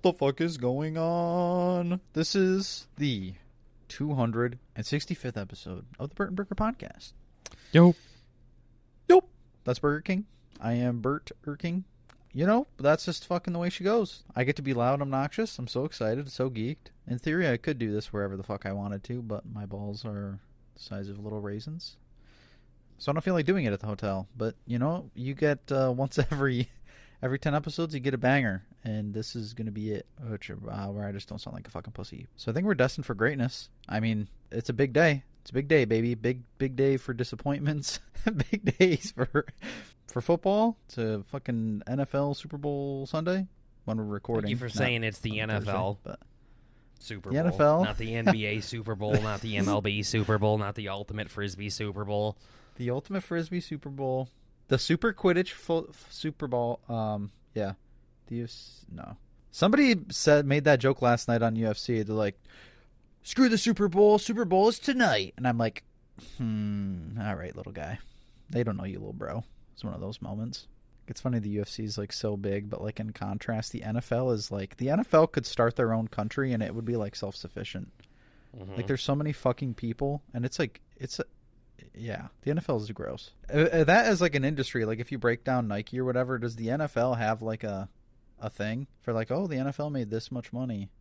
the fuck is going on? This is the 265th episode of the Burt and Burger Podcast. Yo. That's Burger King. I am Burt King. You know, that's just fucking the way she goes. I get to be loud and obnoxious. I'm so excited, so geeked. In theory, I could do this wherever the fuck I wanted to, but my balls are the size of little raisins. So I don't feel like doing it at the hotel. But, you know, you get once every 10 episodes, you get a banger. And this is going to be it, where I just don't sound like a fucking pussy. So I think we're destined for greatness. I mean, it's a big day. It's a big day, baby. Big day for disappointments. Big days for football. It's a fucking NFL Super Bowl Sunday when we're recording. Thank you for saying it's the NFL Thursday, Super the Bowl. NFL. Not the NBA Super Bowl, not the MLB Super Bowl, not the Ultimate Frisbee Super Bowl. The Ultimate Frisbee Super Bowl. The Super Quidditch Super Bowl. Yeah. No. Somebody made that joke last night on UFC. They're like, screw the Super Bowl. Super Bowl is tonight. And I'm like, all right, little guy. They don't know you, little bro. It's one of those moments. It's funny the UFC is like so big, but like in contrast, the NFL is like, the NFL could start their own country and it would be like self-sufficient. Mm-hmm. Like there's so many fucking people and it's like, yeah, the NFL is gross. That is like an industry. Like if you break down Nike or whatever, does the NFL have like a thing for like, oh, the NFL made this much money?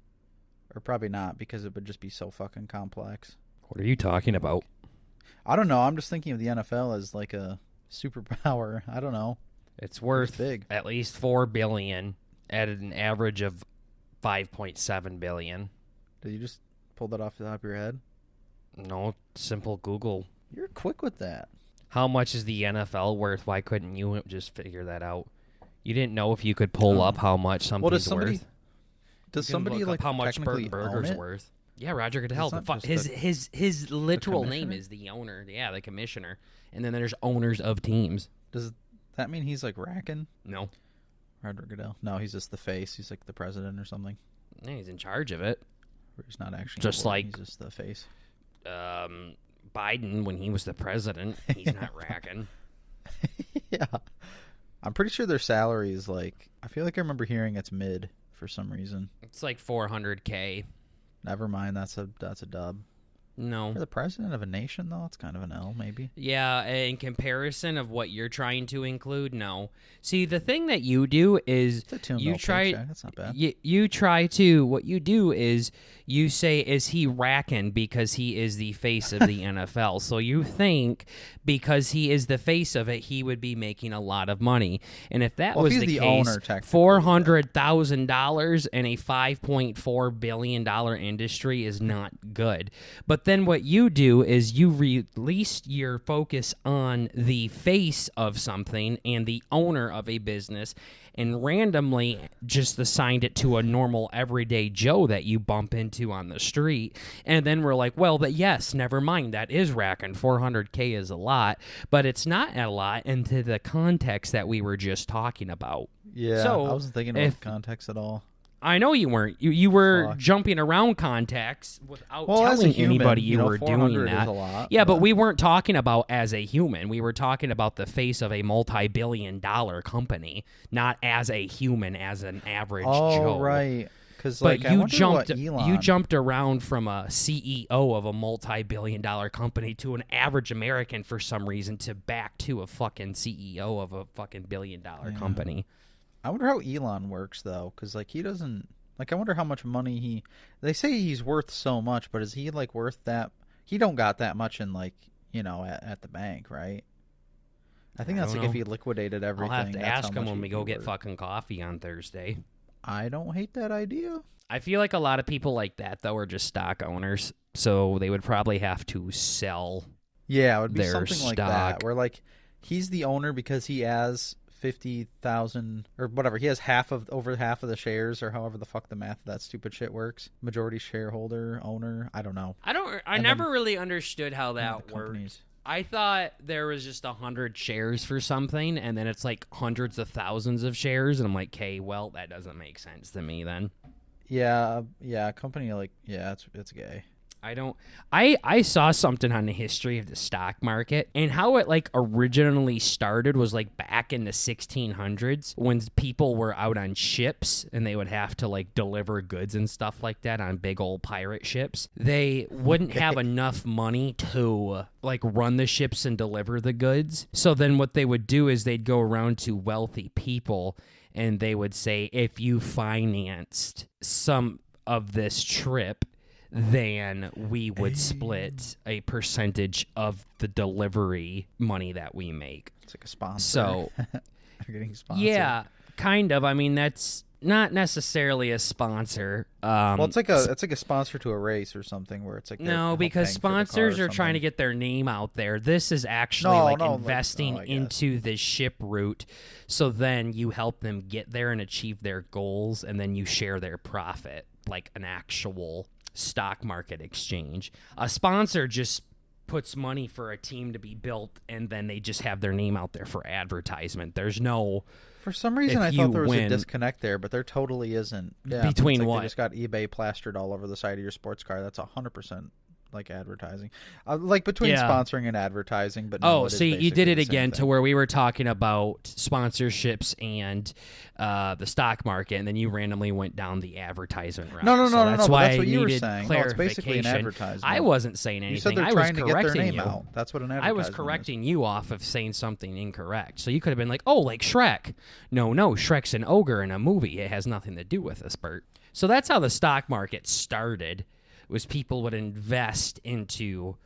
Or probably not, because it would just be so fucking complex. What are you talking about? I don't know. I'm just thinking of the NFL as like a superpower. I don't know. It's worth big. At least $4 billion at an average of $5.7 billion. Did you just pull that off the top of your head? No, simple Google. You're quick with that. How much is the NFL worth? Why couldn't you just figure that out? You didn't know if you could pull up how much something's worth? Does somebody like how much technically Burger's own it? worth? Yeah, Roger Goodell. His literal name is the owner. Yeah, the commissioner. And then there's owners of teams. Does that mean he's like racking? No. Roger Goodell. No, he's just the face. He's like the president or something. Yeah, he's in charge of it. Or he's not actually. Just like he's just the face. Biden, when he was the president, he's not racking. Yeah. I'm pretty sure their salary is like, I feel like I remember hearing it's mid for some reason. It's like $400K. Never mind, that's a dub. No. For the president of a nation, though, it's kind of an L, maybe. Yeah, in comparison of what you're trying to include, no. See, the thing that you do is you try. That's not bad. You try to. What you do is you say, "Is he racking because he is the face of the NFL?" So you think because he is the face of it, he would be making a lot of money. And if that was the case, owner, $400,000 in a $5.4 billion industry is not good. But then what you do is you release your focus on the face of something and the owner of a business and randomly just assigned it to a normal everyday Joe that you bump into on the street. And then we're like, well, yes, never mind. That is racking. $400K is a lot, but it's not a lot into the context that we were just talking about. Yeah, so I wasn't thinking about context at all. I know you weren't. You were jumping around contacts without telling anybody you were doing that. Yeah, but we weren't talking about as a human. We were talking about the face of a multi-billion-dollar company, not as a human, as an average Joe. Oh, right. But you jumped around from a CEO of a multi-billion-dollar company to an average American for some reason to back to a fucking CEO of a fucking billion-dollar company. I wonder how Elon works, though, because, like, he doesn't... Like, I wonder how much money he... They say he's worth so much, but is he, like, worth that... He don't got that much in, like, you know, at the bank, right? I think that's, like, if he liquidated everything. I'll have to ask him when we go get fucking coffee on Thursday. I don't hate that idea. I feel like a lot of people like that, though, are just stock owners, so they would probably have to sell Yeah, it would be their something stock. like that, where, like, he's the owner because he has... 50,000 or whatever. He has over half of the shares, or however the fuck the math of that stupid shit works. Majority shareholder, owner. I don't know. I never really understood how that worked. I thought there was just 100 shares for something, and then it's like hundreds of thousands of shares, and I'm like, okay, well, that doesn't make sense to me then. Yeah, company, like, yeah, it's gay. I saw something on the history of the stock market and how it like originally started was like back in the 1600s when people were out on ships and they would have to like deliver goods and stuff like that on big old pirate ships. They wouldn't have enough money to like run the ships and deliver the goods. So then what they would do is they'd go around to wealthy people and they would say, if you financed some of this trip, then we would split a percentage of the delivery money that we make. It's like a sponsor. So, You're getting sponsored. yeah, kind of. I mean, that's not necessarily a sponsor. Well, it's like a sponsor to a race or something where it's like no, because sponsors are trying to get their name out there. This is actually investing into the ship route, so then you help them get there and achieve their goals, and then you share their profit like an actual stock market exchange. A sponsor just puts money for a team to be built, and then they just have their name out there for advertisement. There's no. For some reason, I thought there was a disconnect there, but there totally isn't. Yeah, between like what? They just got eBay plastered all over the side of your sports car. That's 100% like advertising. Like between sponsoring and advertising. But no, see, you did it again to where we were talking about sponsorships and the stock market, and then you randomly went down the advertisement route. No. That's why that's what you were needed saying. clarification. No, it's basically an advertisement. I wasn't saying anything. You said they're trying to get their name out. That's what an advertisement I was correcting you off of saying something incorrect. So you could have been like, oh, like Shrek. No, Shrek's an ogre in a movie. It has nothing to do with this, Bert. So that's how the stock market started, was people would invest into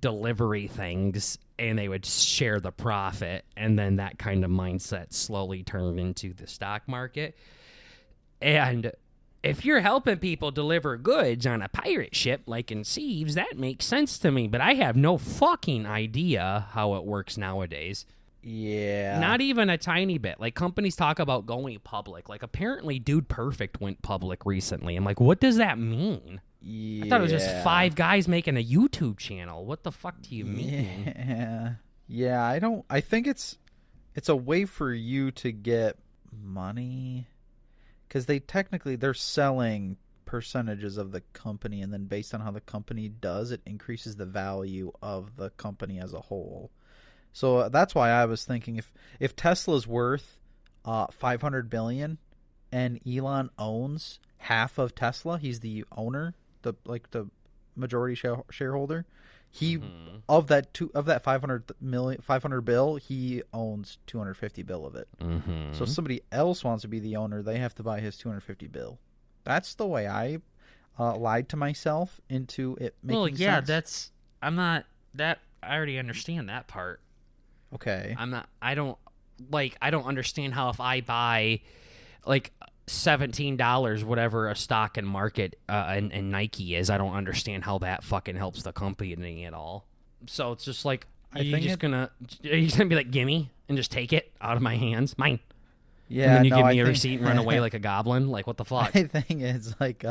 delivery things and they would share the profit, and then that kind of mindset slowly turned into the stock market. And if you're helping people deliver goods on a pirate ship like in Sieves, that makes sense to me, but I have no fucking idea how it works nowadays. Yeah. Not even a tiny bit. Like, companies talk about going public. Like, apparently Dude Perfect went public recently. I'm like, what does that mean? Yeah. I thought it was just 5 guys making a YouTube channel. What the fuck do you mean? Yeah, I think it's a way for you to get money, because they're selling percentages of the company, and then based on how the company does, it increases the value of the company as a whole. So that's why I was thinking if Tesla's worth $500 billion and Elon owns half of Tesla, he's the owner, the majority shareholder. He of that 500 bill, he owns 250 bill of it. So if somebody else wants to be the owner, they have to buy his 250 bill. That's the way I lied to myself into it making sense. I already understand that part. Okay. I don't understand how if I buy like $17, whatever a stock and market and Nike is, I don't understand how that fucking helps the company at all. So it's just like, are you just gonna be like, gimme, and just take it out of my hands, mine? Yeah. And then you give me a receipt and run away like a goblin? Like, what the fuck? I think it's like,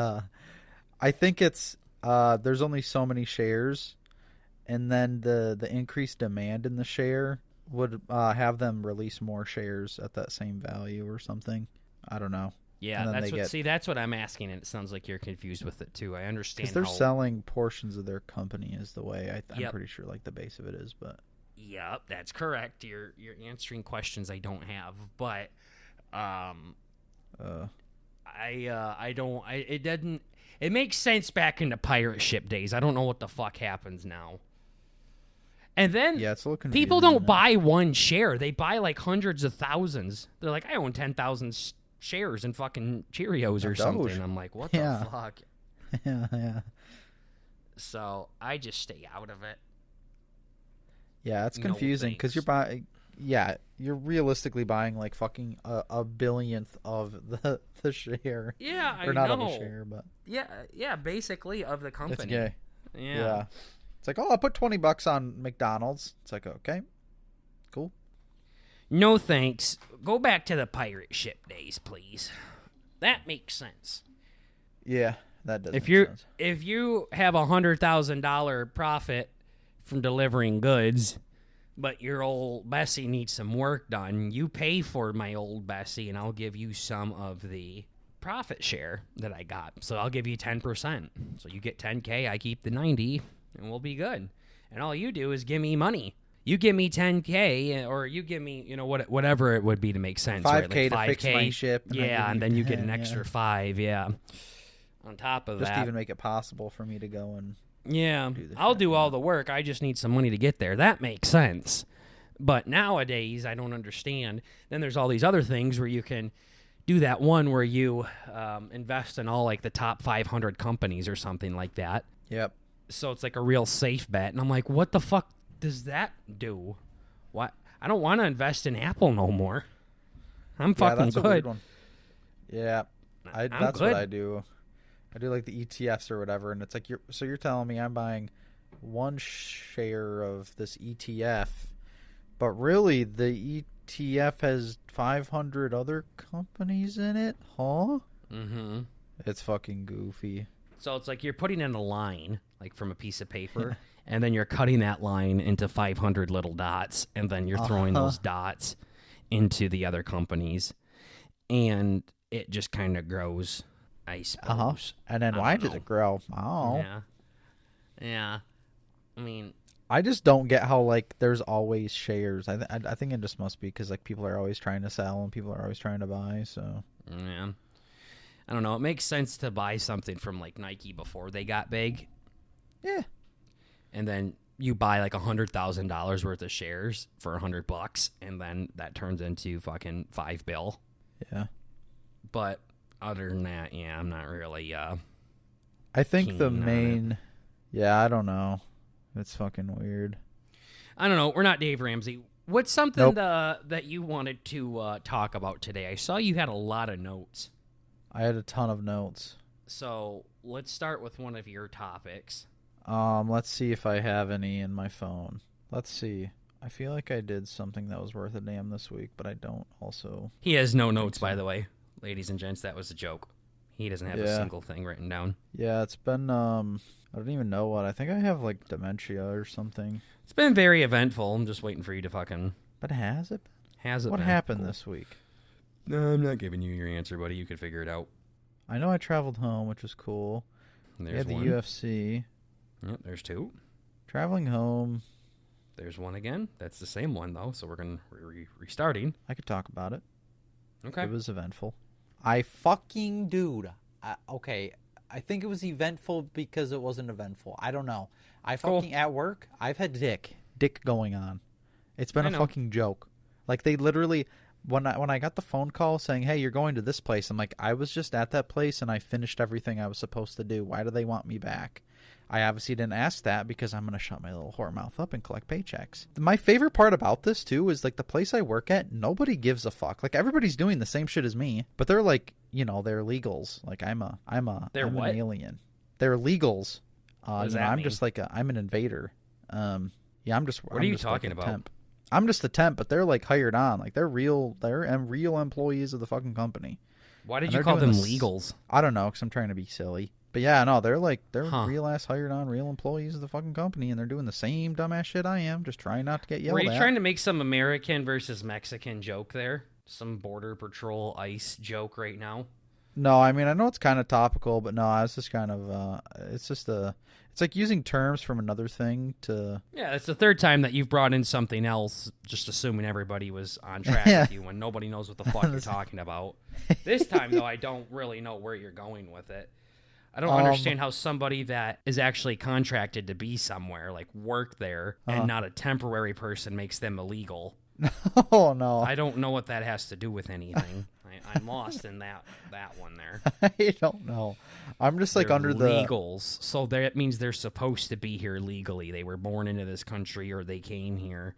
there's only so many shares, and then the increased demand in the share would have them release more shares at that same value or something. I don't know. Yeah, that's what I'm asking, and it sounds like you're confused with it too. I understand because they're selling portions of their company is the way I'm pretty sure like the base of it is, but yep, that's correct. You're answering questions I don't have, but it makes sense back in the pirate ship days. I don't know what the fuck happens now. And then it's a little confusing, people don't buy one share. They buy like hundreds of thousands. They're like, I own 10,000 shares in fucking Cheerios or something. I'm like, what the fuck? Yeah. So I just stay out of it. Yeah, it's confusing because you're realistically buying like fucking a billionth of the share. Yeah, I know. Or not of a share, but yeah, basically of the company. It's gay. Yeah. It's like, I'll put $20 on McDonald's. It's like, okay, cool. No thanks. Go back to the pirate ship days, please. That makes sense. Yeah, that does make sense. If you have $100,000 profit from delivering goods, but your old Bessie needs some work done, you pay for my old Bessie, and I'll give you some of the profit share that I got. So I'll give you 10%. So you get 10K, I keep the 90, and we'll be good. And all you do is give me money. You give me 10K, or you give me, whatever it would be to make sense. 5K right? Like to fix my ship. And then you get an extra 5, on top of just that. to even make it possible for me to go and I'll do all the work. I just need some money to get there. That makes sense. But nowadays, I don't understand. Then there's all these other things where you can do that one where you invest in all like the top 500 companies or something like that. Yep. So it's like a real safe bet. And I'm like, what the fuck does that do? What? I don't want to invest in Apple no more. I'm fucking that's good. A weird one. Yeah, that's good. what I do. I do like the ETFs or whatever, and it's like you're telling me I'm buying one share of this ETF, but really the ETF has 500 other companies in it, huh? Mm-hmm. It's fucking goofy. So it's like you're putting in a line, like from a piece of paper, and then you're cutting that line into 500 little dots, and then you're throwing those dots into the other companies, and it just kind of grows, I suppose. And then why does it grow? Oh. Yeah. I mean, I just don't get how like there's always shares. I think it just must be because like people are always trying to sell and people are always trying to buy. So yeah. I don't know. It makes sense to buy something from like Nike before they got big. Yeah. And then you buy like $100,000 worth of shares for $100, and then that turns into fucking $5 billion. Yeah. But other than that, yeah, I'm not really. I think the main. Yeah, I don't know. It's fucking weird. I don't know. We're not Dave Ramsey. What's something that you wanted to talk about today? I saw you had a lot of notes. I had a ton of notes. So let's start with one of your topics. Let's see if I have any in my phone. Let's see. I feel like I did something that was worth a damn this week, but I don't also. He has no notes, by the way. Ladies and gents, that was a joke. He doesn't have a single thing written down. Yeah, it's been, I don't even know what. I think I have, like, dementia or something. It's been very eventful. I'm just waiting for you to fucking... But has it been? Has it What been? happened this week? No, I'm not giving you your answer, buddy. You could figure it out. I know I traveled home, which was cool. There's the one. UFC. Yep, there's two. Traveling home. There's one again. That's the same one, though, so we're going to restarting. I could talk about it. Okay. It was eventful. Okay, I think it was eventful because it wasn't eventful. I don't know. At work, I've had dick going on. It's been a fucking joke. Like they literally, when I got the phone call saying, "Hey, you're going to this place," I'm like, I was just at that place and I finished everything I was supposed to do. Why do they want me back? I obviously didn't ask that because I'm going to shut my little whore mouth up and collect paychecks. My favorite part about this, too, is like the place I work at, nobody gives a fuck. Like everybody's doing the same shit as me, but they're like, they're legals. Like I'm an alien. They're legals. What does that I'm mean? just like I'm an invader. I'm just. What are you talking about? Temp. I'm just a temp, but they're like hired on. Like they're real employees of the fucking company. Why did you call them legals? I don't know, because I'm trying to be silly. But yeah, no, they're real ass hired on real employees of the fucking company, and they're doing the same dumbass shit I am, just trying not to get yelled at. Were you trying to make some American versus Mexican joke there? Some Border Patrol ICE joke right now? No, I mean, I know it's kind of topical, but no, I was just kind of, it's like using terms from another thing to... Yeah, it's the third time that you've brought in something else, just assuming everybody was on track with you when nobody knows what the fuck you're talking about. This time, though, I don't really know where you're going with it. I don't understand how somebody that is actually contracted to be somewhere, like work there, and not a temporary person makes them illegal. Oh, no. I don't know what that has to do with anything. I'm lost in that one there. I don't know. I'm just like They're under legals, so that means they're supposed to be here legally. They were born into this country or they came here.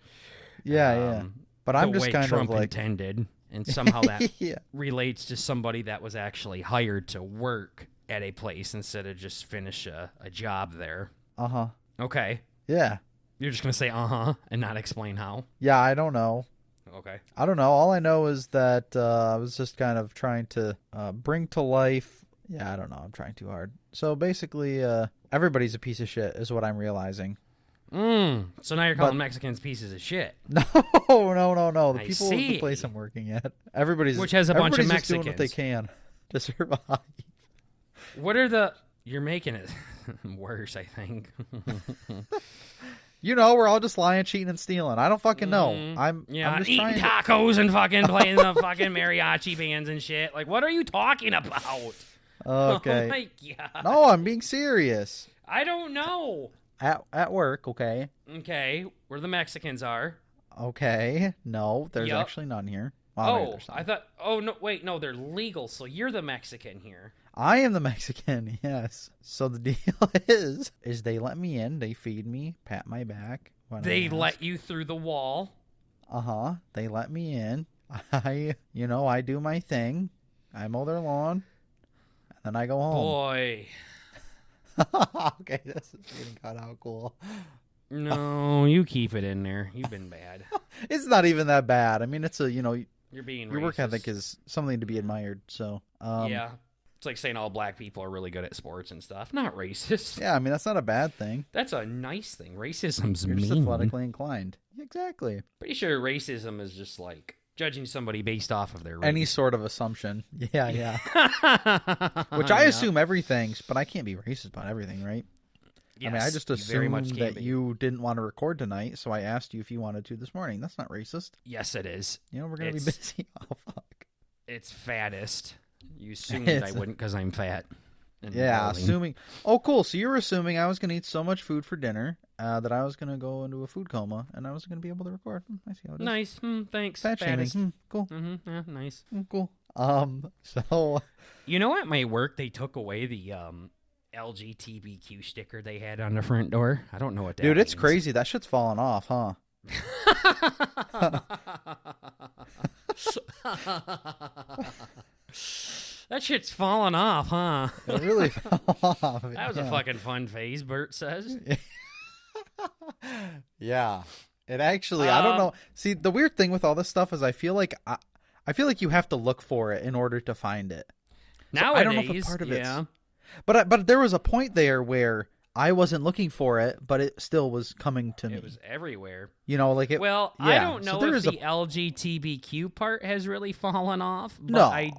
Yeah. But I'm just kind Trump of like intended, and somehow that relates to somebody that was actually hired to work at a place instead of just finish a job there. Okay. Yeah. You're just going to say and not explain how? Yeah, I don't know. Okay. I don't know. All I know is that I was just kind of trying to bring to life... Yeah, I don't know. I'm trying too hard. So basically, everybody's a piece of shit is what I'm realizing. So now you're calling Mexicans pieces of shit. No. The people of the place I'm working at. Which has a bunch of Mexicans. Just doing what they can. to survive. What are the... You're making it worse, I think. You know, we're all just lying, cheating, and stealing. I don't fucking know. I'm just eating trying tacos and fucking playing the fucking mariachi bands and shit. Like, what are you talking about? Okay. Oh my god. No, I'm being serious. I don't know. At work, okay. Okay, where the Mexicans are. Okay. No, there's Yup. actually none here. Well, maybe Oh, there's some. I thought... Oh, no, wait, no, they're legal, so you're the Mexican here. I am the Mexican, yes. So the deal is they let me in, they feed me, pat my back. When They I let ask. you through the wall. They let me in. I do my thing. I mow their lawn, and then I go home. Boy. Okay, this is getting cut out cool. No, you keep it in there. You've been bad. It's not even that bad. I mean, it's You're being your work racist. ethic is something to be admired. So, Yeah. It's like saying all black people are really good at sports and stuff. Not racist. yeah, I mean, that's not a bad thing. That's a nice thing. Racism's You're just mean. athletically inclined. Exactly. Pretty sure racism is just like judging somebody based off of their race. Any sort of assumption. Yeah. Which I assume everything, but I can't be racist about everything, right? Yes, I mean, I just you very much assumed can that be. you didn't want to record tonight, so I asked you if you wanted to this morning. That's not racist. Yes, it is. You know, we're going to be It's- busy. Oh, fuck. It's fattest. You assumed that I It's- wouldn't because I'm fat. and Yeah, balding. assuming. Oh, cool. So you were assuming I was going to eat so much food for dinner that I was going to go into a food coma and I wasn't going to be able to record. I see how it is. Nice. Thanks. Fat shaming. Fattest. Cool. Yeah, nice. Cool. So You know, at my work, they took away the LGBTQ sticker they had on the front door. I don't know what that dude, it's means. crazy. That shit's falling off, huh? That shit's falling off, huh? It really fell off. That was a fucking fun phase, Bert says. Yeah. It actually, I don't know. See, the weird thing with all this stuff is I feel like you have to look for it in order to find it. So Nowadays, I don't know if a part of yeah. it's... But there was a point there where I wasn't looking for it, but it still was coming to me. It was everywhere. You know, like it... Well, yeah. I don't So know there if is the LGBTQ part has really fallen off, but No.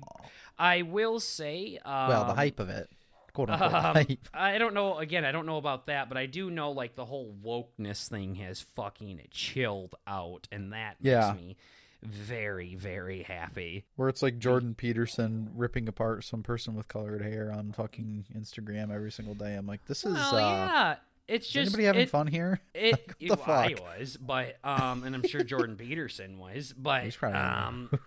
I will say... well, the hype of it. Quote unquote hype. I don't know. Again, I don't know about that, but I do know like the whole wokeness thing has fucking chilled out, and that Yeah. makes me very, very happy. Where it's like Jordan Peterson ripping apart some person with colored hair on fucking Instagram every single day. I'm like, this is... Well, yeah, it's is just anybody having fun here? It, Like, what the I fuck? was, but and I'm sure Jordan Peterson was, but He's probably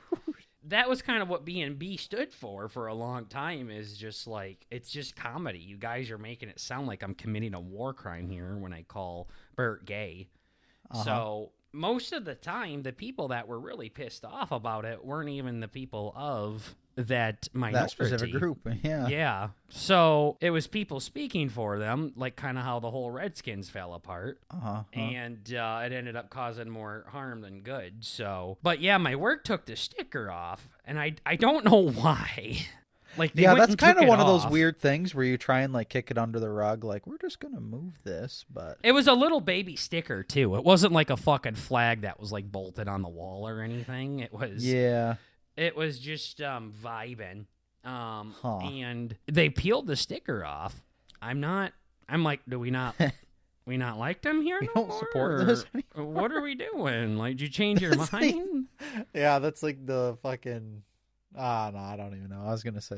that was kind of what B&B stood for a long time. Is just like it's just comedy. You guys are making it sound like I'm committing a war crime here when I call Bert gay. So most of the time, the people that were really pissed off about it weren't even the people of that minority. that specific group. Yeah. Yeah. So it was people speaking for them, like kind of how the whole Redskins fell apart. And it ended up causing more harm than good. So, but yeah, my work took the sticker off, and I don't know why. Like, they Yeah, went that's and kind took of it one of those off. weird things where you try and like kick it under the rug, like we're just gonna move this, but It was a little baby sticker too. It wasn't like a fucking flag that was like bolted on the wall or anything. It was yeah, It was just vibing. Huh. And they peeled the sticker off. I'm like, do we not like them here? We no don't more, support or this What are we doing? Like, did you change your mind? yeah, that's like the fucking no, I don't even know. I was gonna say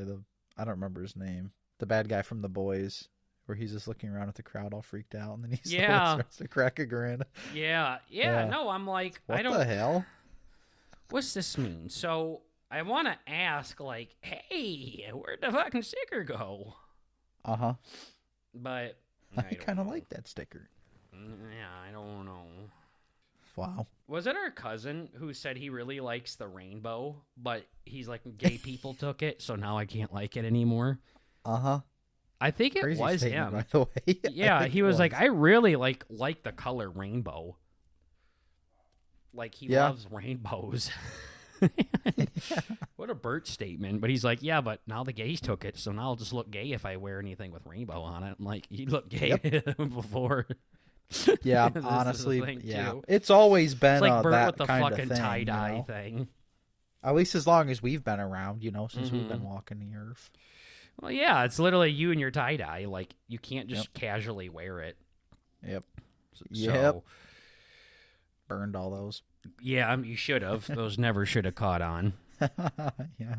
I don't remember his name, the bad guy from The Boys, where he's just looking around at the crowd all freaked out, and then he Yeah. starts to crack a grin. Yeah. Yeah. No, I'm like, What I don't. the hell? What's this mean? So I want to ask, like, hey, where'd the fucking sticker go? But I don't kind of know. like that sticker. Yeah, I don't know. Wow. Was it our cousin who said he really likes the rainbow, but he's like, gay people took it, so now I can't like it anymore? I think it Crazy was statement, him. by the way. I Yeah, think he it was like, I really like the color rainbow. Like, he Yeah. loves rainbows. What a Bert statement. But he's like, yeah, but now the gays took it, so now I'll just look gay if I wear anything with rainbow on it. I'm like, you looked gay before. Yeah, This is the honestly, thing, yeah. too. It's always been It's like Bert that with the kind fucking of thing, tie-dye you know? thing. At least as long as we've been around, since we've been walking the earth. Well, yeah, it's literally you and your tie-dye. Like, you can't just casually wear it. Yep. So, burned all those. Yeah, you should have. Those never should have caught on. Yeah.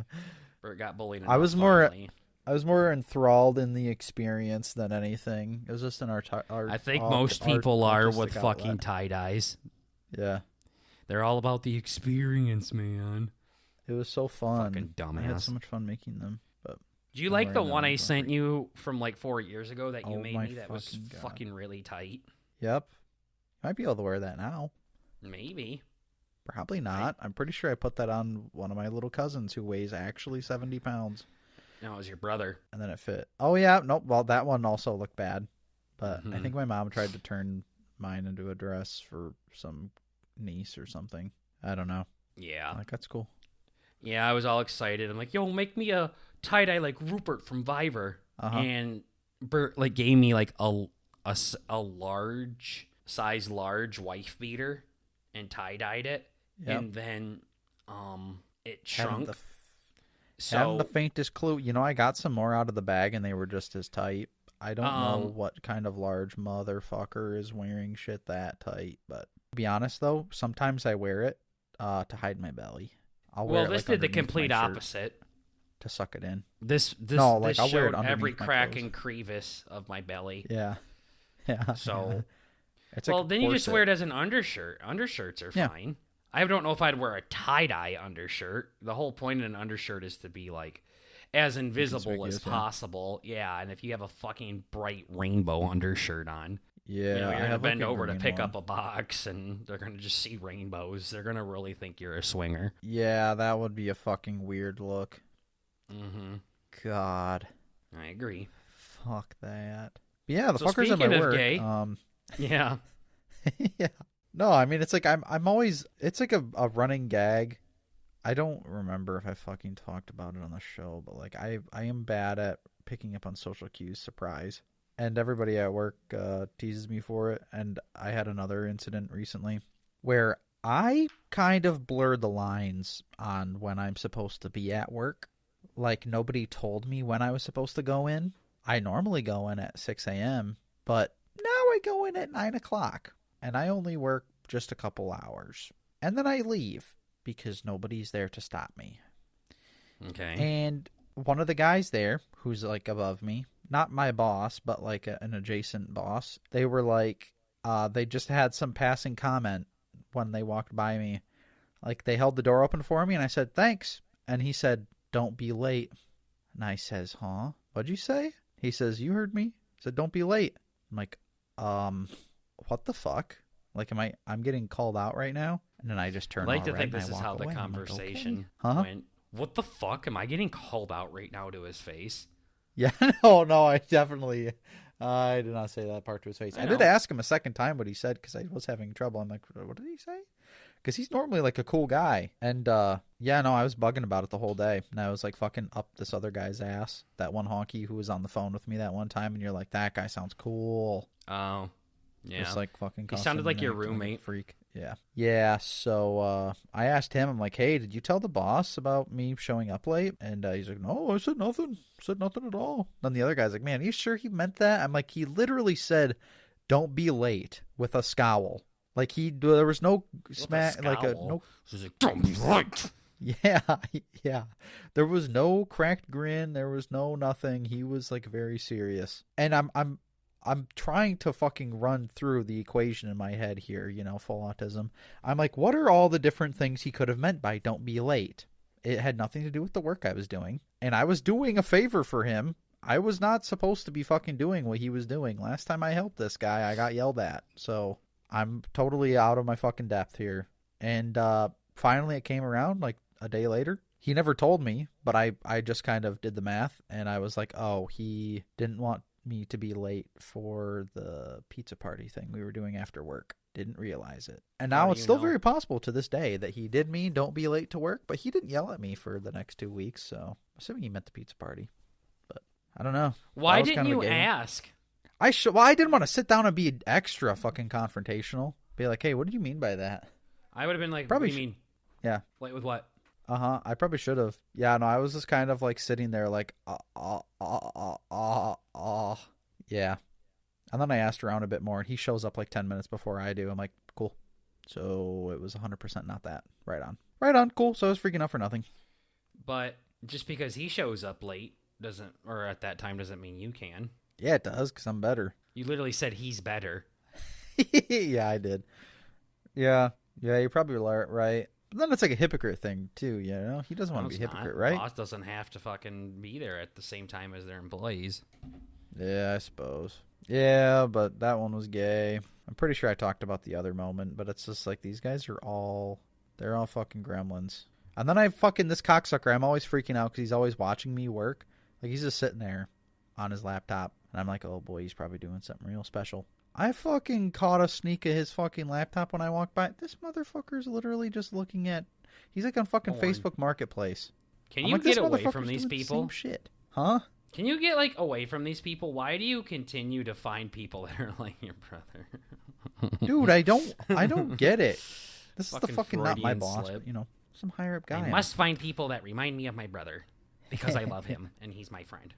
Or got bullied. I was more enthralled in the experience than anything. It was just an art. I think most people are with fucking tie-dyes. Yeah. They're all about the experience, man. It was so fun. Fucking dumbass. I had so much fun making them. But do you like the one I sent you from like 4 years ago that you made me that was God. fucking really tight? Yep. Might be able to wear that now. Maybe. Probably not. I'm pretty sure I put that on one of my little cousins who weighs actually 70 pounds. No, it was your brother. And then it fit. Oh, yeah. Nope. Well, that one also looked bad. But I think my mom tried to turn mine into a dress for some niece or something. I don't know. Yeah. Like, that's cool. Yeah, I was all excited. I'm like, yo, make me a tie-dye like Rupert from Viver. And Bert like gave me like a large wife beater and tie-dyed it. Yep. And then it shrunk. Hadn't the faintest clue. I got some more out of the bag and they were just as tight. I don't know what kind of large motherfucker is wearing shit that tight, but to be honest though, sometimes I wear it to hide my belly. This did the complete opposite. To suck it in. This I'll showed wear it every crack and crevice of my belly. Yeah. Yeah. So, it's then you just wear it as an undershirt. Undershirts are fine. I don't know if I'd wear a tie-dye undershirt. The whole point of an undershirt is to be like as invisible as possible. Yeah, and if you have a fucking bright rainbow undershirt on, you're going to bend over to pick up a box and they're going to just see rainbows. They're going to really think you're a swinger. Yeah, that would be a fucking weird look. Mm-hmm. God. I agree. Fuck that. But yeah, the fuckers at my work. Gay, yeah. Yeah. No, I mean, it's like I'm always, it's like a running gag. I don't remember if I fucking talked about it on the show, but like I am bad at picking up on social cues, surprise. And everybody at work teases me for it. And I had another incident recently where I kind of blurred the lines on when I'm supposed to be at work. Like nobody told me when I was supposed to go in. I normally go in at 6 a.m., but now I go in at 9 o'clock. And I only work just a couple hours. And then I leave because nobody's there to stop me. Okay. And one of the guys there, who's like above me, not my boss, but like an adjacent boss, they were like, they just had some passing comment when they walked by me. Like they held the door open for me and I said, thanks. And he said, don't be late. And I says, huh? What'd you say? He says, you heard me. I said, don't be late. I'm like, what the fuck? Like, I'm getting called out right now? And then I just turn I like to think this is how the conversation went. What the fuck? Am I getting called out right now to his face? Yeah, no, I did not say that part to his face. I did ask him a second time what he said because I was having trouble. I'm like, what did he say? Because he's normally like a cool guy. And I was bugging about it the whole day. And I was like fucking up this other guy's ass. That one honky who was on the phone with me that one time. And you're like, that guy sounds cool. Oh, yeah. Just like fucking. He sounded like your roommate. Freak. Yeah. Yeah. So I asked him, I'm like, hey, did you tell the boss about me showing up late? And he's like, no, I said nothing. Said nothing at all. Then the other guy's like, man, are you sure he meant that? I'm like, he literally said, don't be late with a scowl. Like there was no smack, like no. He's like, don't be late. Yeah, yeah. There was no cracked grin. There was no nothing. He was like very serious. And I'm trying to fucking run through the equation in my head here, full autism. I'm like, what are all the different things he could have meant by don't be late? It had nothing to do with the work I was doing. And I was doing a favor for him. I was not supposed to be fucking doing what he was doing. Last time I helped this guy, I got yelled at. So I'm totally out of my fucking depth here. And finally it came around like a day later. He never told me, but I just kind of did the math. And I was like, oh, he didn't want me to be late for the pizza party thing we were doing after work. Didn't realize it. And now it's still very possible to this day that he did mean don't be late to work, but he didn't yell at me for the next 2 weeks, so I'm assuming he meant the pizza party. But I don't know. Why didn't you ask? I didn't want to sit down and be extra fucking confrontational. Be like, hey, what do you mean by that? I would have been like, probably what do you mean? Yeah. Late with what? I probably should have. Yeah, no, I was just kind of like sitting there like, yeah. And then I asked around a bit more, and he shows up like 10 minutes before I do. I'm like, cool. So it was 100% not that. Right on. Right on. Cool. So I was freaking out for nothing. But just because he shows up late doesn't, or at that time, doesn't mean you can. Yeah, it does, because I'm better. You literally said he's better. Yeah, I did. Yeah, you're probably right. But then it's like a hypocrite thing, too, you know? He doesn't want to be a hypocrite, right? Boss doesn't have to fucking be there at the same time as their employees. Yeah, I suppose. Yeah, but that one was gay. I'm pretty sure I talked about the other moment, but it's just like these guys are they're all fucking gremlins. And then this cocksucker, I'm always freaking out because he's always watching me work. Like, he's just sitting there on his laptop, and I'm like, oh boy, he's probably doing something real special. I fucking caught a sneak of his fucking laptop when I walked by. This motherfucker's literally just looking at... He's like on fucking Facebook Marketplace. Can you get away from these people? Same shit. Huh? Can you get, like, away from these people? Why do you continue to find people that are like your brother? Dude, I don't get it. This is the fucking not my Freudian boss, slip. but, you know, some higher up guy. I must find people that remind me of my brother because I love him and he's my friend.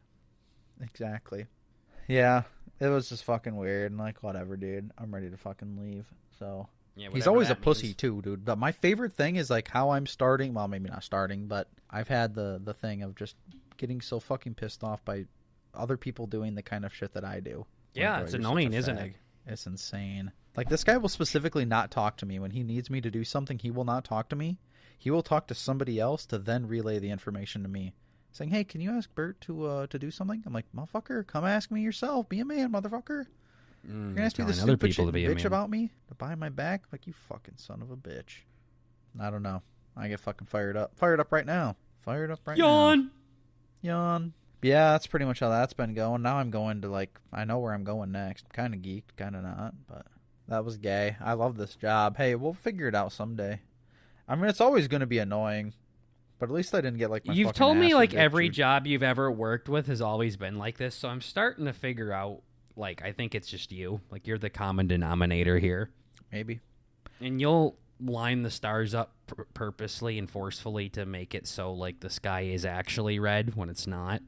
Exactly. Yeah, it was just fucking weird and like, whatever, dude. I'm ready to fucking leave. So Yeah, he's always a that pussy means. too, dude. But my favorite thing is like how I'm starting. Well, maybe not starting, but I've had the thing of just getting so fucking pissed off by other people doing the kind of shit that I do. Yeah, Like, it's bro, you're annoying, such a isn't fag. it? It's insane. Like, this guy will specifically not talk to me when he needs me to do something. He will not talk to me. He will talk to somebody else to then relay the information to me, saying, "Hey, can you ask Bert to do something?" I'm like, "Motherfucker, come ask me yourself. Be a man, motherfucker. You're gonna ask me this other stupid people shit to be a bitch man. about me to buy my back? Like, you fucking son of a bitch." I don't know. I get fucking fired up. Fired up right now. Fired up right now. Yawn. Yawn. Yeah, that's pretty much how that's been going. Now I'm going to, like, I know where I'm going next. Kind of geeked, kind of not, but that was gay. I love this job. Hey, we'll figure it out someday. I mean, it's always going to be annoying, but at least I didn't get, like, my You've fucking told me ass like every ripped. job you've ever worked with has always been like this, so I'm starting to figure out, like, I think it's just you. Like, you're the common denominator here. Maybe. And you'll line the stars up purposely and forcefully to make it so, like, the sky is actually red when it's not.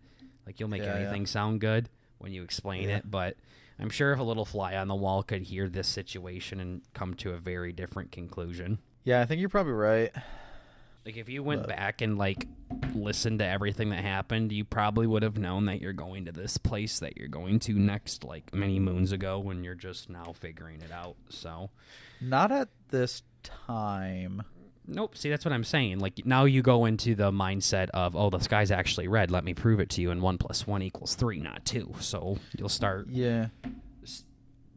Like, you'll make anything sound good when you explain it, but I'm sure if a little fly on the wall could hear this situation and come to a very different conclusion. Yeah, I think you're probably right. Like, if you went back and, like, listened to everything that happened, you probably would have known that you're going to this place that you're going to next, like, many moons ago when you're just now figuring it out, so. Not at this time. Nope, see, that's what I'm saying. Like, now you go into the mindset of, oh, the sky's actually red, let me prove it to you, and 1 + 1 = 3, not 2. So you'll start Yeah.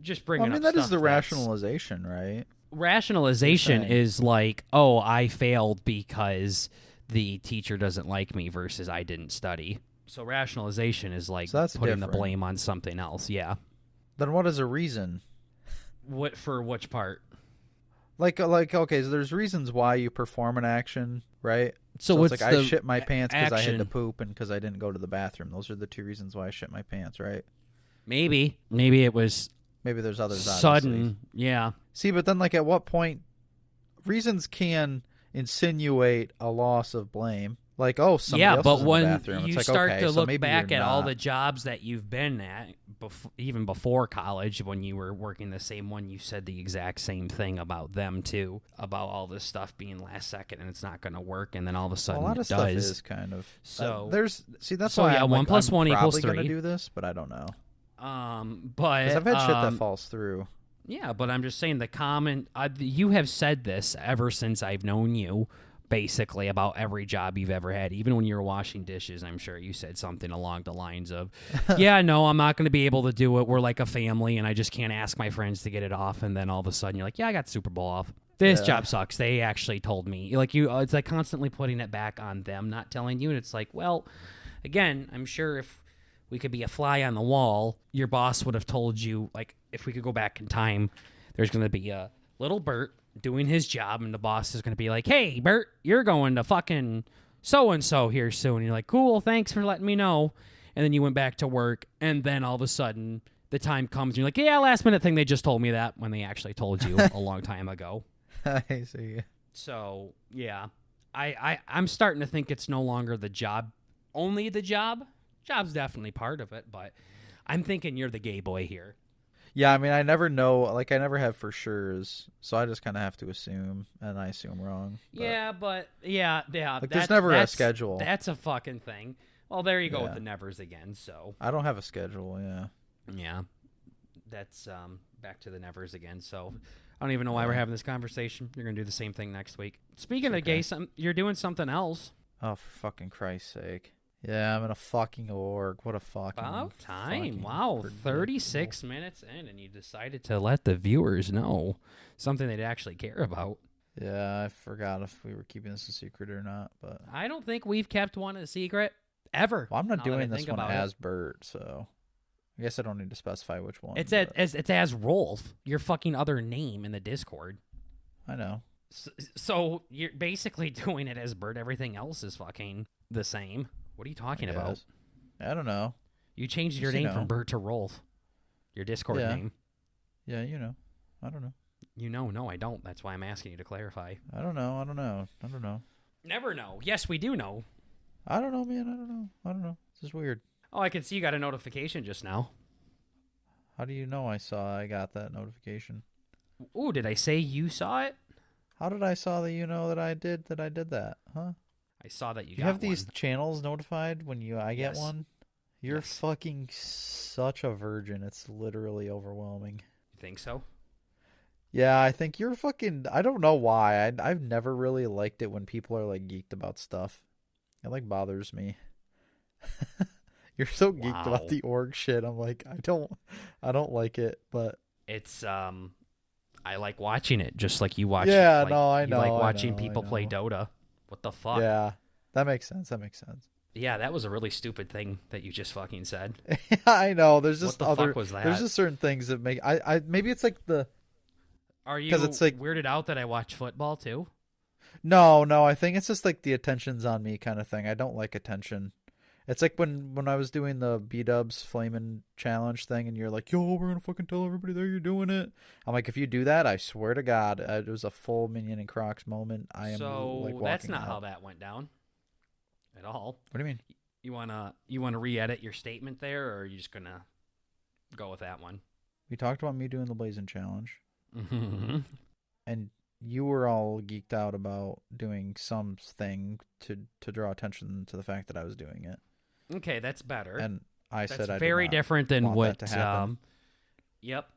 just bringing up I mean, that is stuff the that's- rationalization, right? Rationalization Saying. is like, oh, I failed because the teacher doesn't like me versus I didn't study. So rationalization is like So that's putting the different. blame on something else. Yeah. Then what is a reason? What for which part? Like, okay, so there's reasons why you perform an action, right? So it's what's like I the shit my pants because I had to action? poop and because I didn't go to the bathroom. Those are the two reasons why I shit my pants, right? Maybe it was Maybe there's others. sudden. Obviously. Yeah. See, but then, like, at what point, reasons can insinuate a loss of blame. Like, oh, somebody else but was in the when bathroom. you It's like, start okay, to so look maybe back you're at all not. the jobs that you've been at, even before college, when you were working the same one, you said the exact same thing about them too, about all this stuff being last second and it's not going to work, and then all of a sudden a lot it of stuff does. is kind of So there's that's so why yeah, I'm 1 like, + I'm 1 = probably 3. gonna do this, but I don't know But because I've had shit that falls through. yeah, but I'm just saying the common. You have said this ever since I've known you, basically about every job you've ever had. Even when you were washing dishes, I'm sure you said something along the lines of, "Yeah, no, I'm not going to be able to do it. We're like a family, and I just can't ask my friends to get it off." And then all of a sudden, you're like, "Yeah, I got the Super Bowl off. This job sucks. They actually told me." Like it's like constantly putting it back on them, not telling you. And it's like, well, again, I'm sure if we could be a fly on the wall, your boss would have told you, like, if we could go back in time, there's going to be a little Bert doing his job, and the boss is going to be like, "Hey, Bert, you're going to fucking so-and-so here soon." And you're like, "Cool, thanks for letting me know." And then you went back to work, and then all of a sudden, the time comes, and you're like, "Yeah, last minute thing, they just told me that," when they actually told you a long time ago. I see. So, yeah. I'm starting to think it's no longer the job, only the job. Job's definitely part of it, but I'm thinking you're the gay boy here. Yeah, I mean, I never know. Like, I never have for sure's, so I just kind of have to assume, and I assume wrong. But, Yeah. like, there's never a schedule. That's a fucking thing. Well, there you go with Yeah. the nevers again. So I don't have a schedule. Yeah. yeah, that's back to the nevers again. So I don't even know why we're having this conversation. You're gonna do the same thing next week. Speaking of gay, you're doing something else. Oh, for fucking Christ's sake! Yeah, I'm in a fucking org. What a fucking About time. fucking Wow, predictable. 36 minutes in, and you decided to let the viewers know something they'd actually care about. Yeah, I forgot if we were keeping this a secret or not, but I don't think we've kept one a secret ever. well, I'm not now that I doing this think one about as it. Bert, so I guess I don't need to specify which one. It's but as Rolf, your fucking other name in the Discord. I know. So you're basically doing it as Bert. Everything else is fucking the same. What are you talking I about? guess. I don't know. You changed your Just, you name from know. Bert to Rolf. Your Discord Yeah. name. Yeah, you know. I don't know. You know, no, I don't. That's why I'm asking you to clarify. I don't know. I don't know. I don't know. Never know. Yes, we do know. I don't know, man. I don't know. I don't know. This is weird. Oh, I can see you got a notification just now. How do you know I got that notification? Ooh, did I say you saw it? How did I saw that you know that I did that? Huh? I saw that you You got have these one. channels notified when I get Yes. one? You're Yes. fucking such a virgin. It's literally overwhelming. You think so? Yeah, I think you're fucking. I don't know why. I've never really liked it when people are like geeked about stuff. It like bothers me. You're so geeked Wow. about the org shit. I'm like, I don't like it, but It's I like watching it just like you watch. Yeah, like, no, I You know, like I watching know, I people play know. Dota. What the fuck? yeah, that makes sense. That makes sense. Yeah, that was a really stupid thing that you just fucking said. I know. There's just What the other. fuck was that? There's just certain things that make. I maybe it's like the. Are you 'Cause it's like- weirded out that I watch football too? No. I think it's just like the attention's on me kind of thing. I don't like attention. It's like when I was doing the B-Dubs Flamin' Challenge thing, and you're like, "Yo, we're gonna fucking tell everybody that you're doing it." I'm like, if you do that, I swear to God, it was a full Minion and Crocs moment. I am So like walking that's not out. how that went down at all. What do you mean? You wanna re-edit your statement there, or are you just gonna go with that one? We talked about me doing the Blazing Challenge, Mm-hmm. and you were all geeked out about doing something to draw attention to the fact that I was doing it. Okay, that's better. And I That's said I did very not different than want what. that to happen. Yep.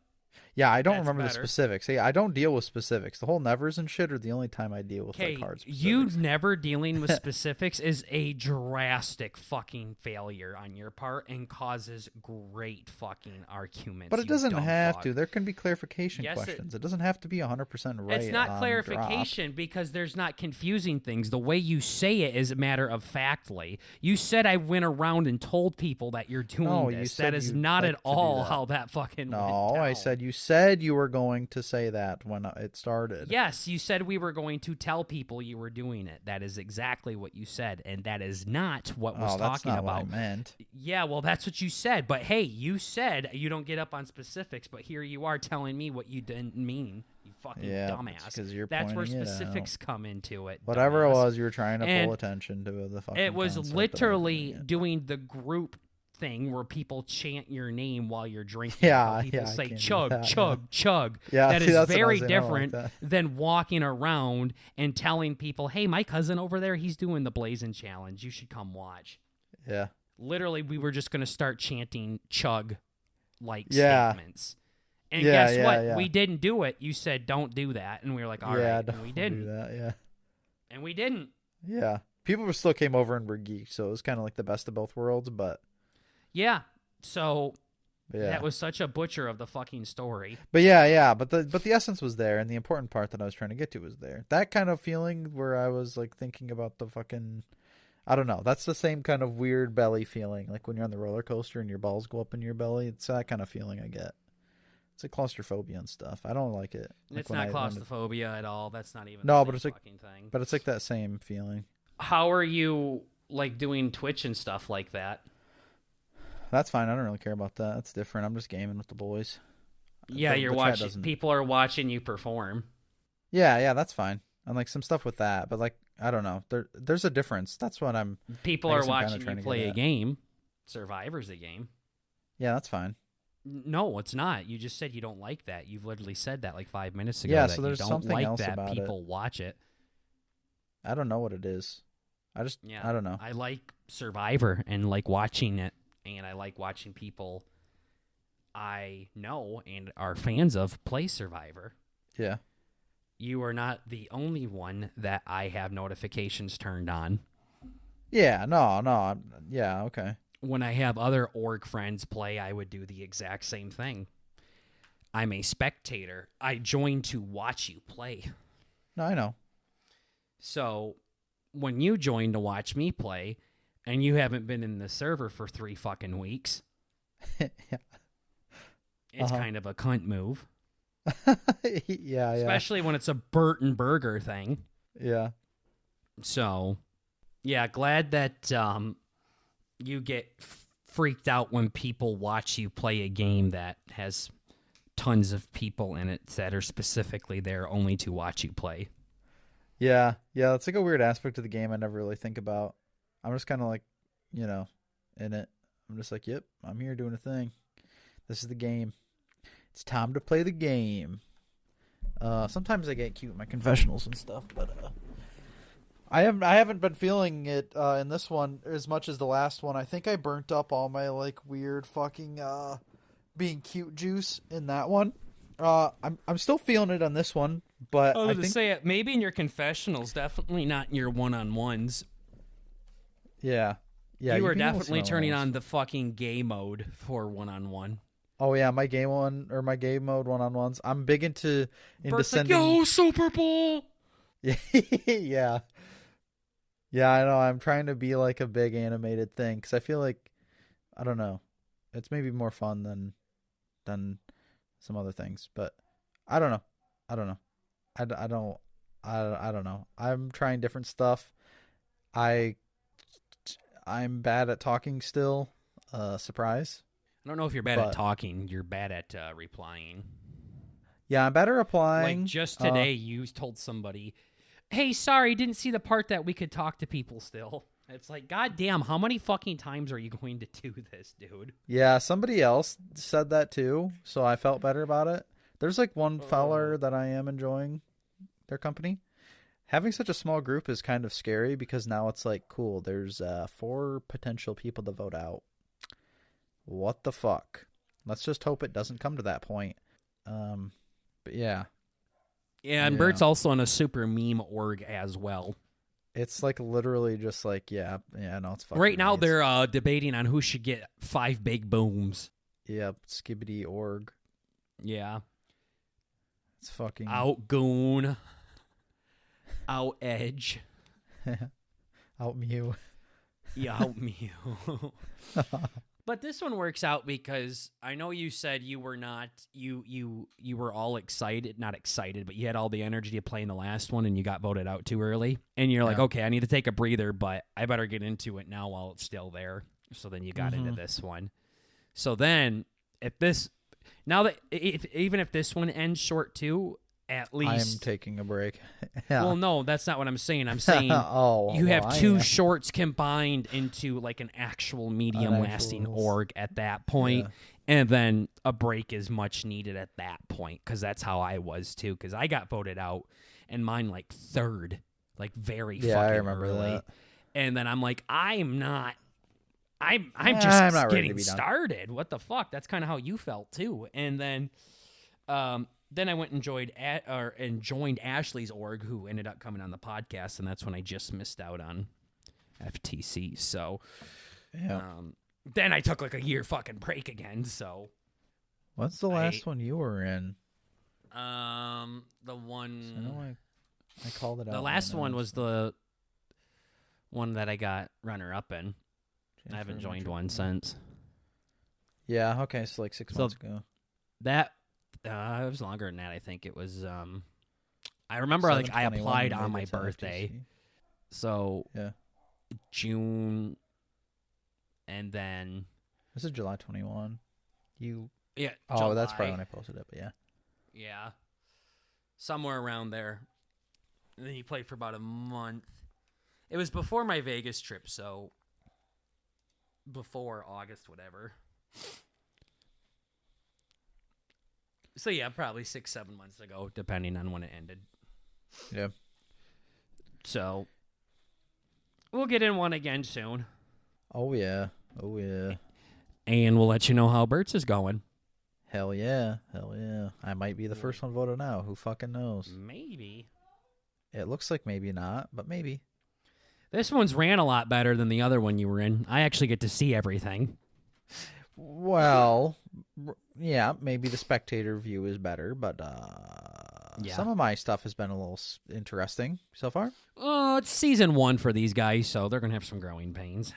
Yeah, I don't That's remember better. the specifics. See, I don't deal with specifics. The whole nevers and shit are the only time I deal with Okay, like hard specifics. you never dealing with specifics is a drastic fucking failure on your part and causes great fucking arguments. But it you doesn't dumb have fuck. to. There can be clarification Yes, questions. It doesn't have to be 100% right. It's not on clarification because there's not confusing things. The way you say it is a matter of factly. You said I went around and told people that you're doing No, you this. said That is you'd not like at to do all that. how that fucking drop. went No, down. I said you were going to say that when it started. Yes, you said we were going to tell people you were doing it. That is exactly what you said, and that is not what was Oh, that's talking not about. what I meant. Yeah, well, that's what you said. But hey, you said you don't get up on specifics, but here you are telling me what you didn't mean. You fucking Yeah, dumbass. it's 'cause you're That's where pointing it specifics come into it. Whatever dumbass. it was, you were trying to And pull attention to the fucking. It was concept that I literally doing it. doing the group thing where people chant your name while you're drinking. Yeah, How people yeah, I say can't do chug, that, chug, chug. Yeah, That see, is that's what I very was saying. I don't like different that. than walking around and telling people, "Hey, my cousin over there, he's doing the Blazing Challenge. You should come watch." Yeah. Literally, we were just going to start chanting chug like Yeah. statements. And Yeah, guess yeah, what? yeah. We didn't do it. You said, "Don't do that." And we were like, "All Yeah, right." don't And we do didn't. that. Yeah. And we didn't. Yeah. People still came over and were geeked, so it was kind of like the best of both worlds. But Yeah. So yeah, that was such a butcher of the fucking story. But yeah. But the essence was there, and the important part that I was trying to get to was there. That kind of feeling where I was like thinking about the fucking. I don't know. That's the same kind of weird belly feeling, like when you're on the roller coaster and your balls go up in your belly. It's that kind of feeling I get. It's like claustrophobia and stuff. I don't like it. Like It's when not when claustrophobia at all. That's not even No, the but same it's like- fucking thing. But it's like that same feeling. How are you like doing Twitch and stuff like that? That's fine. I don't really care about that. That's different. I'm just gaming with the boys. Yeah, The you're chat watching. doesn't- People are watching you perform. Yeah, that's fine. And like some stuff with that, but like I don't know. There's a difference. That's what I'm. People I are guess I'm kinda watching trying you to play get a at. game. Survivor's a game. Yeah, that's fine. No, it's not. You just said you don't like that. You've literally said that like 5 minutes ago. Yeah, that so you there's don't something like else that about it. people watch it. I don't know what it is. I don't know. I like Survivor and like watching it, and I like watching people I know and are fans of play Survivor. Yeah. You are not the only one that I have notifications turned on. Yeah. No. Yeah. Okay. When I have other org friends play, I would do the exact same thing. I'm a spectator. I join to watch you play. No, I know. So when you join to watch me play, and you haven't been in the server for 3 fucking weeks, Yeah. it's kind of a cunt move. Yeah. Especially when it's a Burton Burger thing. Yeah. So, yeah, glad that you get freaked out when people watch you play a game that has tons of people in it that are specifically there only to watch you play. Yeah. It's like a weird aspect of the game I never really think about. I'm just kind of like, in it. I'm just like, yep, I'm here doing a thing. This is the game. It's time to play the game. Sometimes I get cute in my confessionals and stuff, but I haven't been feeling it in this one as much as the last one. I think I burnt up all my like weird fucking being cute juice in that one. I'm still feeling it on this one, but I I was think say it maybe in your confessionals, definitely not in your one-on-ones. yeah. You were can listen definitely to turning those. on the fucking gay mode for one-on-one. Oh yeah, my game mode one-on-ones. I'm big into Bert's like, sending. yo, Super Bowl. Yeah. Yeah, I know. I'm trying to be like a big animated thing because I feel like I don't know. It's maybe more fun than some other things, but I don't know. I don't know. I don't know. I'm trying different stuff. I'm bad at talking still. Surprise. I don't know if you're bad at But- talking. You're bad at replying. Yeah, I'm better replying. Like just today, you told somebody, "Hey, sorry, didn't see the part that we could talk to people still." It's like, God damn, how many fucking times are you going to do this, dude? Yeah, somebody else said that too, so I felt better about it. There's like one feller that I am enjoying their company. Having such a small group is kind of scary because now it's like, cool, there's 4 potential people to vote out. What the fuck? Let's just hope it doesn't come to that point. But yeah. Yeah, and Yeah. Bert's also on a super meme org as well. It's like literally just like, no, it's fucking Right now, it's- they're debating on who should get 5 big booms. Yep, skibbity org. Yeah. It's fucking Out Goon. Out Edge. out Mew. Yeah, out Mew. But this one works out because I know you said you were not you were all excited, not excited, but you had all the energy to play in the last one and you got voted out too early. And you're like, Yeah. okay, I need to take a breather, but I better get into it now while it's still there. So then you got into this one. So then even if this one ends short too, at I'm least taking a break. Yeah. well, no, that's not what I'm saying. I'm saying Oh, you have well, I 2 am. shorts combined into like an actual medium lasting actual- org at that point, and then a break is much needed at that point because that's how I was too. Because I got voted out, and mine like 3rd, like very Yeah, I fucking remember early, that. and then I'm like, I'm not. I'm I'm just not ready to getting be done. started. What the fuck? That's kind of how you felt too, and then. Then I went and joined Ashley's org, who ended up coming on the podcast, and that's when I just missed out on FTC. So, Yeah. then I took like a year fucking break again. So, What's the last one you were in? the I know one, I called it out. the in last my one notes. was the one that I got runner up in. I haven't joined one since. Yeah. Okay. So like 6 So- months ago. That it was longer than that. I think it was. I remember like I 7/21 applied you on made my it to birthday. FTC. So Yeah. June, and then This is July 21. You. yeah. Oh, that's probably July. when I posted it. But yeah. Yeah, somewhere around there. And then you played for about a month, It was before my Vegas trip, so before August, whatever. So yeah, probably 6-7 months ago, depending on when it ended. Yeah. So we'll get in one again soon. Oh yeah. Oh yeah. And we'll let you know how Bert's is going. Hell yeah. Hell yeah. I might be the first one voted out. Who fucking knows? Maybe. It looks like maybe not, but maybe. This one's ran a lot better than the other one you were in. I actually get to see everything. Well, yeah, maybe the spectator view is better, but Yeah. some of my stuff has been a little interesting so far. Oh, it's season 1 for these guys, so they're going to have some growing pains.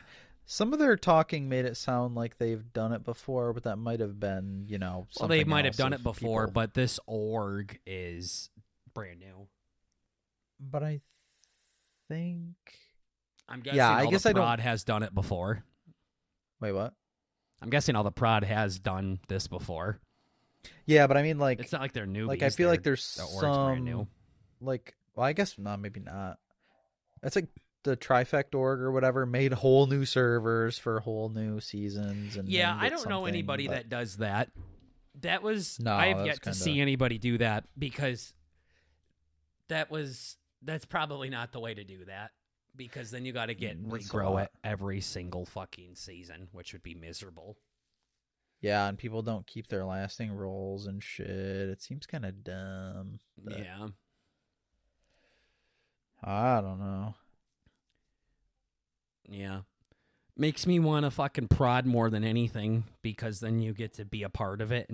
Some of their talking made it sound like they've done it before, but that might have been, Well, something they might have else done of it before, people. but this org is brand new. But I think... I'm guessing Yeah, I all guess the I don't- prod has done it before. Wait, what? I'm guessing all the prod has done this before. Yeah, but I mean, like... It's not like they're newbies. Like, I feel like They're- there's the org's brand new. some... Like, well, I guess, no, maybe not. It's like the Trifect org or whatever made whole new servers for whole new seasons. And Yeah, named I it don't know something, anybody but- that does that. That was No, I've that's yet to kinda- see anybody do that because that's probably not the way to do that because then you got to get That's a regrow lot. it every single fucking season, which would be miserable. Yeah, and people don't keep their lasting roles and shit. It seems kind of dumb. But Yeah. I don't know. Yeah. Makes me want to fucking prod more than anything because then you get to be a part of it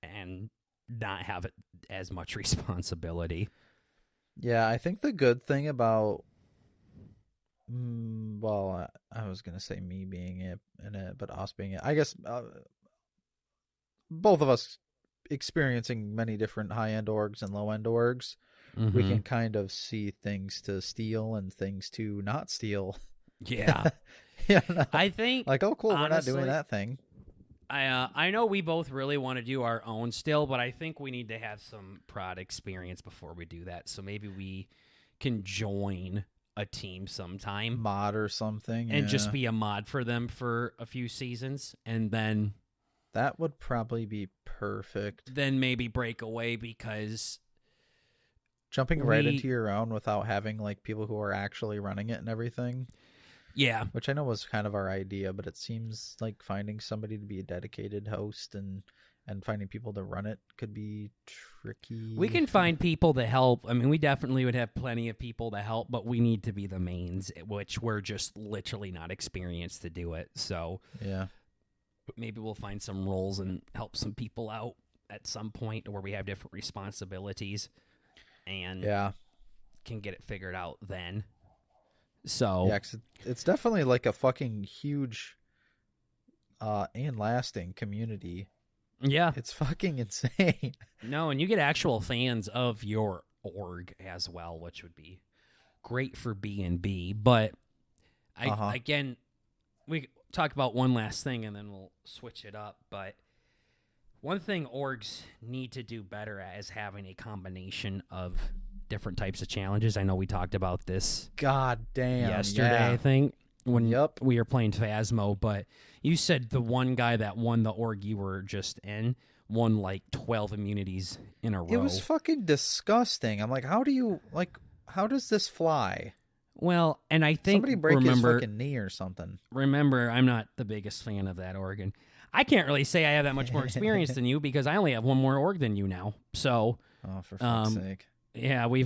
and not have it as much responsibility. Yeah, I think the good thing about, well, I was gonna say me being in it, but us being it. I guess both of us experiencing many different high-end orgs and low-end orgs, we Mhm. can kind of see things to steal and things to not steal. Yeah. Yeah, no. I think Like, oh, cool, we're not honestly, doing that thing. I know we both really want to do our own still, but I think we need to have some prod experience before we do that. So maybe we can join a team sometime Mod or something. and just yeah. be a mod for them for a few seasons and then That would probably be perfect. maybe break away because Jumping right We- into your own without having like people who are actually running it and everything, yeah. which I know was kind of our idea, but it seems like finding somebody to be a dedicated host and finding people to run it could be tricky. We can find people to help. I mean, we definitely would have plenty of people to help, but we need to be the mains, which we're just literally not experienced to do it. So Yeah. maybe we'll find some roles and help some people out at some point where we have different responsibilities and Yeah. can get it figured out then. So Yeah, 'cause it's definitely like a fucking huge and lasting community. yeah. It's fucking insane. No, and you get actual fans of your org as well, which would be great for B&B. But again, we talk about one last thing and then we'll switch it up. But one thing orgs need to do better at is having a combination of different types of challenges. I know we talked about this God damn. yesterday, yeah. I think, when Yep. we were playing Phasmo. But you said the one guy that won the org you were just in won like 12 immunities in a row. It was fucking disgusting. I'm like, how does this fly? Well, and I think Somebody break his remember, fucking knee or something. remember, I'm not the biggest fan of that organ. I can't really say I have that much more experience than you because I only have one more org than you now. So Oh, for fuck's Um, sake. yeah, we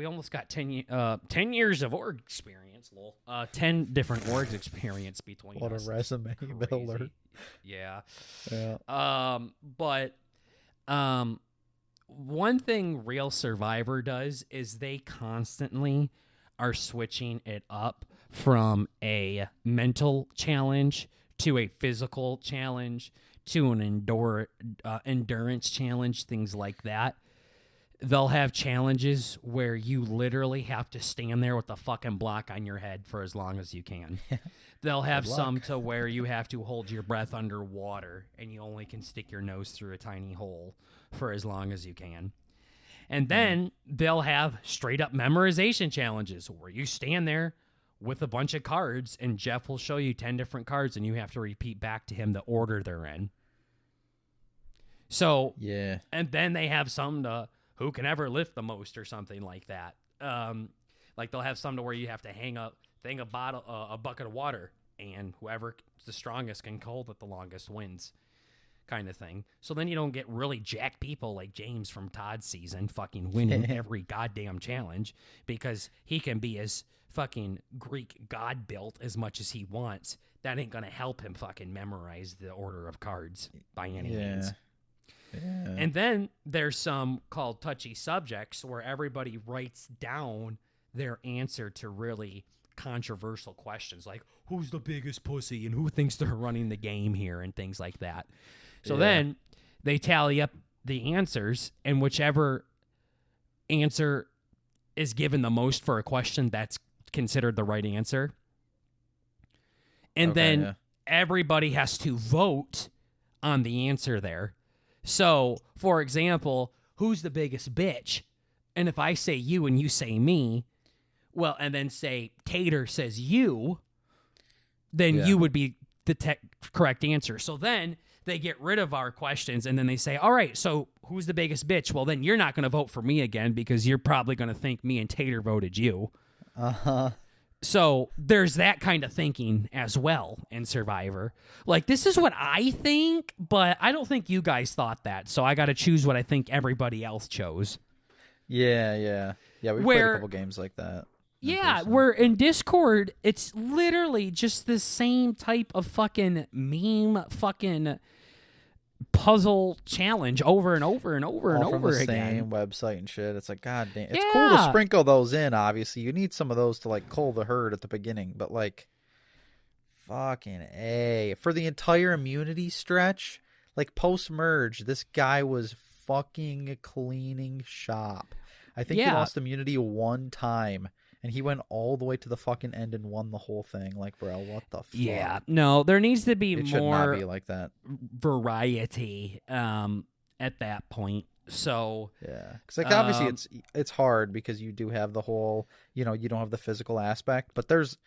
almost got 10 years of org experience, lol. 10 different orgs experience between What a us. resume Crazy. builder. Yeah. Yeah. But one thing Real Survivor does is they constantly are switching it up from a mental challenge to a physical challenge to an endurance challenge, things like that. They'll have challenges where you literally have to stand there with a fucking block on your head for as long as you can. They'll have Good luck. some to where you have to hold your breath underwater and you only can stick your nose through a tiny hole for as long as you can. And then they'll have straight up memorization challenges where you stand there with a bunch of cards and Jeff will show you 10 different cards and you have to repeat back to him the order they're in. So, Yeah. and then they have some to who can ever lift the most or something like that. Like they'll have some to where you have to hang a bucket of water, and whoever's the strongest can hold it the longest wins, kind of thing. So then you don't get really jacked people like James from Todd's season fucking winning every goddamn challenge because he can be as fucking Greek god built as much as he wants. That ain't gonna help him fucking memorize the order of cards by any means. Yeah. And then there's some called touchy subjects where everybody writes down their answer to really controversial questions like who's the biggest pussy and who thinks they're running the game here and things like that. So then they tally up the answers, and whichever answer is given the most for a question, that's considered the right answer. And then everybody has to vote on the answer there. So, for example, who's the biggest bitch? And if I say you and you say me, well, and then say Tater says you, then you would be the correct answer. So then they get rid of our questions and then they say, all right, so who's the biggest bitch? Well, then you're not going to vote for me again because you're probably going to think me and Tater voted you. Uh-huh. So there's that kind of thinking as well in Survivor. Like, this is what I think, but I don't think you guys thought that. So I got to choose what I think everybody else chose. Yeah, we played a couple games like that. Yeah, where in Discord, it's literally just the same type of fucking meme fucking puzzle challenge over and over and over and over again. Same website and shit. It's like, god damn. It's cool to sprinkle those in, obviously. You need some of those to, like, cull the herd at the beginning. But, like, fucking A. For the entire immunity stretch, like, post-merge, this guy was fucking cleaning shop. I think he lost immunity one time. And he went all the way to the fucking end and won the whole thing. Like, bro, what the fuck? Yeah, no, there needs to be it more should not be like that. variety at that point. So yeah, because like obviously it's hard because you do have the whole, you know, you don't have the physical aspect, but there's,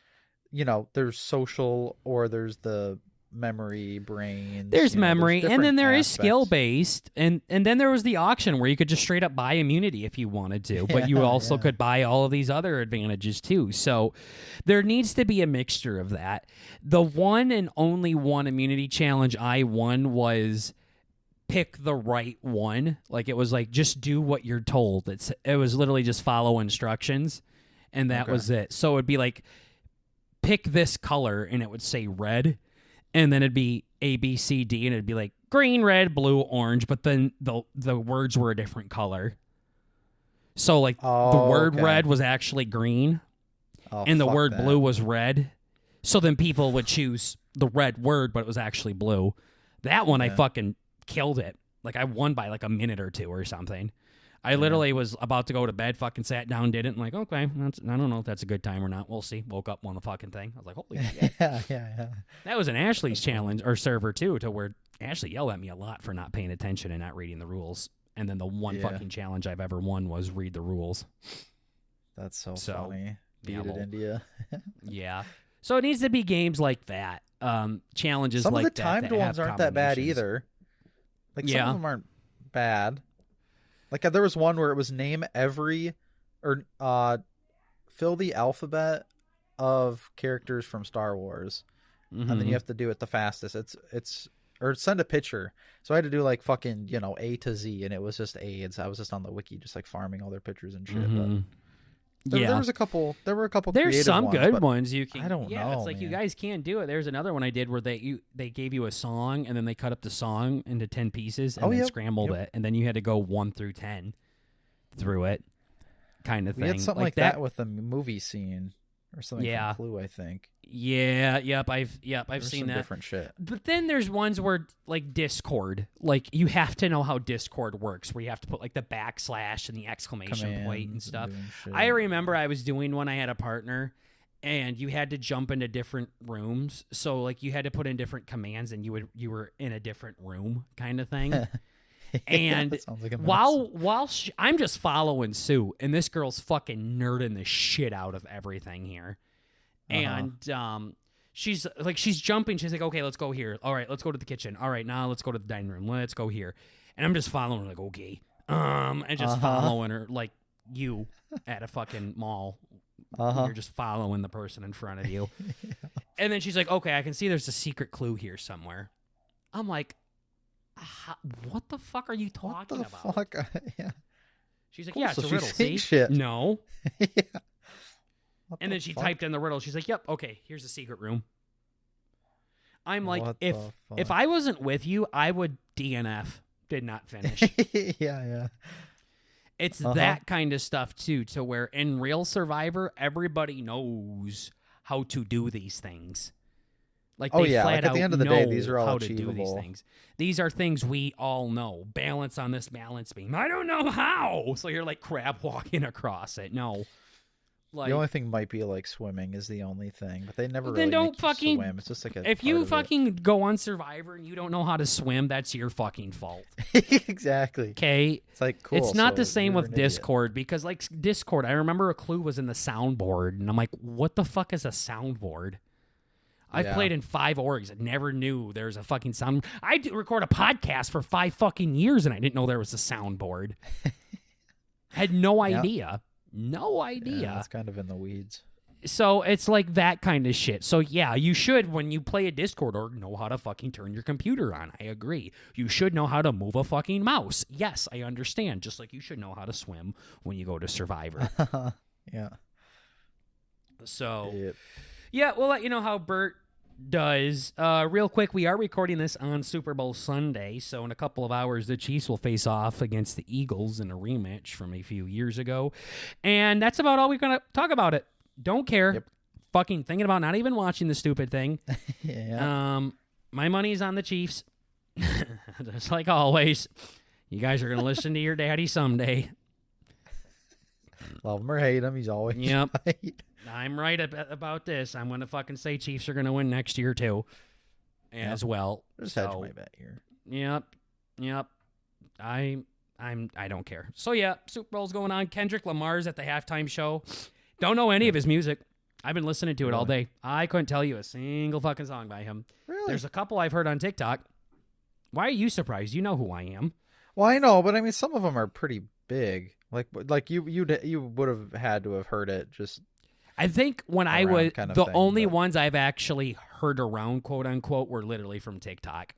you know, there's social or there's the memory brains. There's memory, and then there is aspects. skill based, and then there was the auction where you could just straight up buy immunity if you wanted to, but you also could buy all of these other advantages too. So there needs to be a mixture of that. The one and only one immunity challenge I won was pick the right one. Like, it was like, just do what you're told. It was literally just follow instructions, and that was it. So it'd be like, pick this color, and it would say red. And then it'd be A, B, C, D, and it'd be like green, red, blue, orange, but then the words were a different color. So, like, the word red was actually green, and the word blue was red. So then people would choose the red word, but it was actually blue. That one, I fucking killed it. Like, I won by like a minute or two or something. I literally was about to go to bed, fucking sat down, did it, and like, okay, I don't know if that's a good time or not. We'll see. Woke up, won the fucking thing. I was like, holy shit. Yeah. That was an Ashley's challenge or server too, to where Ashley yelled at me a lot for not paying attention and not reading the rules. And then the one fucking challenge I've ever won was read the rules. That's so funny. Beat it, India. Yeah. So it needs to be games like that. Challenges some like of the that. timed ones aren't that bad either. Like, some of them aren't bad. Like, there was one where it was name every or fill the alphabet of characters from Star Wars, and then you have to do it the fastest. It's or send a picture. So I had to do like fucking, you know, A to Z, and it was just AIDS. I was just on the wiki, just like farming all their pictures and shit. But there were a couple. There's some ones, good ones you can. I don't know. It's like, man, you guys can't do it. There's another one I did where they gave you a song, and then they cut up the song into 10 pieces and then scrambled it, and then you had to go 1 through 10 through it, kind of thing. We had something like that with the movie scene or something from Clue, I think. Yeah, I've seen that. Different shit. But then there's ones where, like, Discord, like, you have to know how Discord works, where you have to put like the backslash and the exclamation point and stuff. I remember I was doing one. I had a partner, and you had to jump into different rooms. So, like, you had to put in different commands, and you were in a different room, kind of thing. And that sounds like a mess. while I'm just following suit, and this girl's fucking nerding the shit out of everything here. And she's jumping. She's like, okay, let's go here. All right, let's go to the kitchen. All right, now let's go to the dining room. Let's go here. And I'm just following her like, okay. And just following her like you at a fucking mall. You're just following the person in front of you. And then she's like, okay, I can see there's a secret clue here somewhere. I'm like, what the fuck are you talking about? Fuck? Yeah. She's like, Cool, yeah, it's so a riddle, she's see? saying shit. No. Yeah. And then she typed in the riddle. She's like, yep, okay, here's the secret room. I'm like, What if the fuck? I wasn't with you, I would DNF. Did not finish. Yeah. It's that kind of stuff, too, to where in real Survivor, everybody knows how to do these things. Like, they flat like at the out end of the day, know these are all how to do these achievable. things. These are things we all know. Balance on this balance beam. I don't know how. So you're like crab walking across it. No. Like, the only thing might be like swimming is the only thing, but they never then really don't make you fucking swim. It's just like a if you part of fucking go on Survivor and you don't know how to swim, that's your fucking fault. it. Exactly. Okay? It's like cool. It's not the so same you're with an idiot. Discord because, like, Discord, I remember a clue was in the soundboard, and I'm like, what the fuck is a soundboard? I've Yeah. played in 5 orgs. I never knew there's a fucking sound. I record a podcast for 5 fucking years, and I didn't know there was a soundboard. Had no Yeah. idea. No Yeah, idea. it's kind of in the weeds. So it's like that kind of shit. So yeah, you should, when you play a Discord org, know how to fucking turn your computer on. I agree. You should know how to move a fucking mouse. Yes, I understand. Just like you should know how to swim when you go to Survivor. Yeah. So Yep. yeah, we'll let you know how Bert does. Real quick, we are recording this on Super Bowl Sunday, so in a couple of hours, the Chiefs will face off against the Eagles in a rematch from a few years ago. And that's about all we're going to talk about it. Don't care. Yep. Fucking thinking about not even watching the stupid thing. Yeah. My money's on the Chiefs. Just like always. You guys are going to listen to your daddy someday. Love him or hate him, he's always Yep. right. I'm right about this. I'm going to fucking say Chiefs are going to win next year, too. As well. Just So, hedge my bet here. Yep. I don't care. So yeah, Super Bowl's going on. Kendrick Lamar's at the halftime show. Don't know any of his music. I've been listening to it all day. I couldn't tell you a single fucking song by him. Really? There's a couple I've heard on TikTok. Why are you surprised? You know who I am. Well, I know, but I mean, some of them are pretty big. Like you would have had to have heard it. Just I think when I Around was kind of the thing, only but- ones I've actually heard around, quote unquote, were literally from TikTok.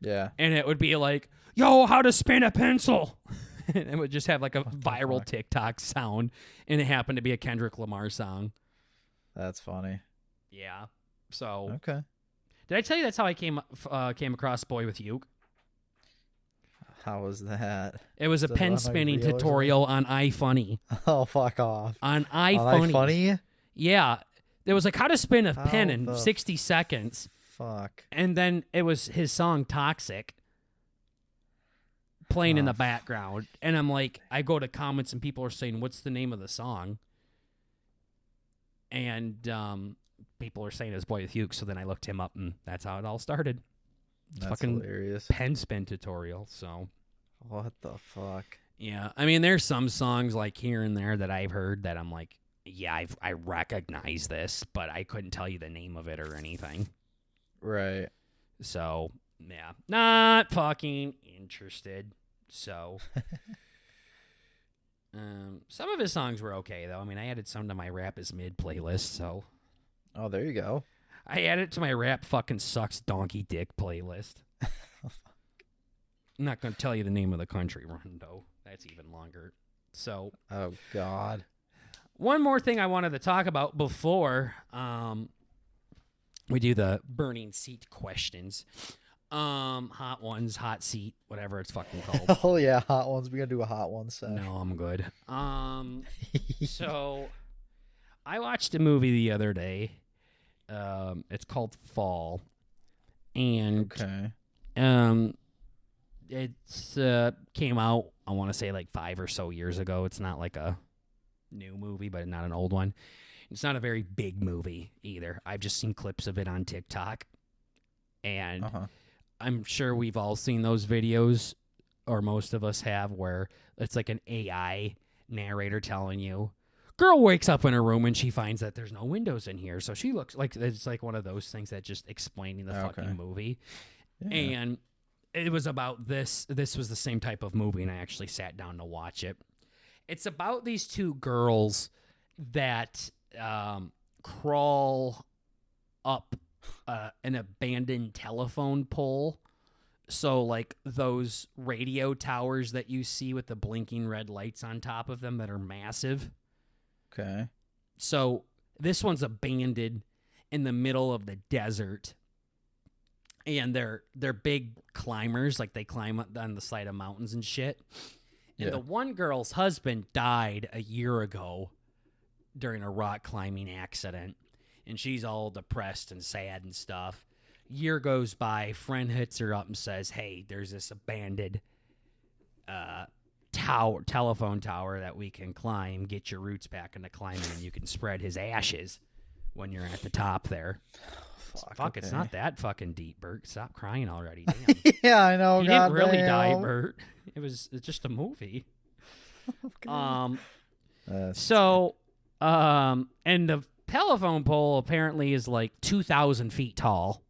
yeah. And it would be like, yo, how to spin a pencil. And it would just have like a viral fuck? TikTok sound. And it happened to be a Kendrick Lamar song. That's funny. Yeah. So, Okay. did I tell you that's how I came across Boy with You? How was that? It was a Is that on, pen like, spinning Reel or tutorial on iFunny. Oh, fuck off. On On iFunny. iFunny? Yeah. It was like how to spin a How pen in the 60 seconds. Fuck. And then it was his song Toxic playing in the Oh. background. And I'm like, I go to comments and people are saying, what's the name of the song? And people are saying it's Boy with You. So then I looked him up and that's how it all started. That's fucking hilarious. Pen spin tutorial. So What the fuck? yeah. I mean, there's some songs like here and there that I've heard that I'm like, yeah, I recognize this, but I couldn't tell you the name of it or anything. Right. So, yeah, not fucking interested. So, some of his songs were okay, though. I mean, I added some to my Rap is Mid playlist, so Oh, there you go. I added it to my Rap fucking sucks donkey dick playlist. I'm not going to tell you the name of the country run, though. That's even longer. So, Oh, God. one more thing I wanted to talk about before we do the burning seat questions. Hot ones, hot seat, whatever it's fucking called. Oh, yeah. Hot ones. We're going to do a hot one set. No, I'm good. So I watched a movie the other day. It's called Fall. And Okay. it's came out, I want to say like 5 or so years ago. It's not like a new movie, but not an old one. It's not a very big movie either. I've just seen clips of it on TikTok. And Uh-huh. I'm sure we've all seen those videos or most of us have, where it's like an AI narrator telling you, girl wakes up in her room and she finds that there's no windows in here. So she looks like it's like one of those things that just explaining the fucking movie. Yeah. And it was about this. This was the same type of movie, and I actually sat down to watch it. It's about these two girls that crawl up an abandoned telephone pole. So, like, those radio towers that you see with the blinking red lights on top of them that are massive. Okay. So, this one's abandoned in the middle of the desert. And they're big climbers. Like, they climb up on the side of mountains and shit. And the one girl's husband died a year ago during a rock climbing accident. And she's all depressed and sad and stuff. Year goes by, friend hits her up and says, hey, there's this abandoned telephone tower that we can climb. Get your roots back into climbing, and you can spread his ashes when you're at the top there. Fuck, it's not that fucking deep, Bert. Stop crying already. Damn. Yeah, I know. He didn't really die, Bert. It's just a movie. Okay. And the telephone pole apparently is like 2,000 feet tall.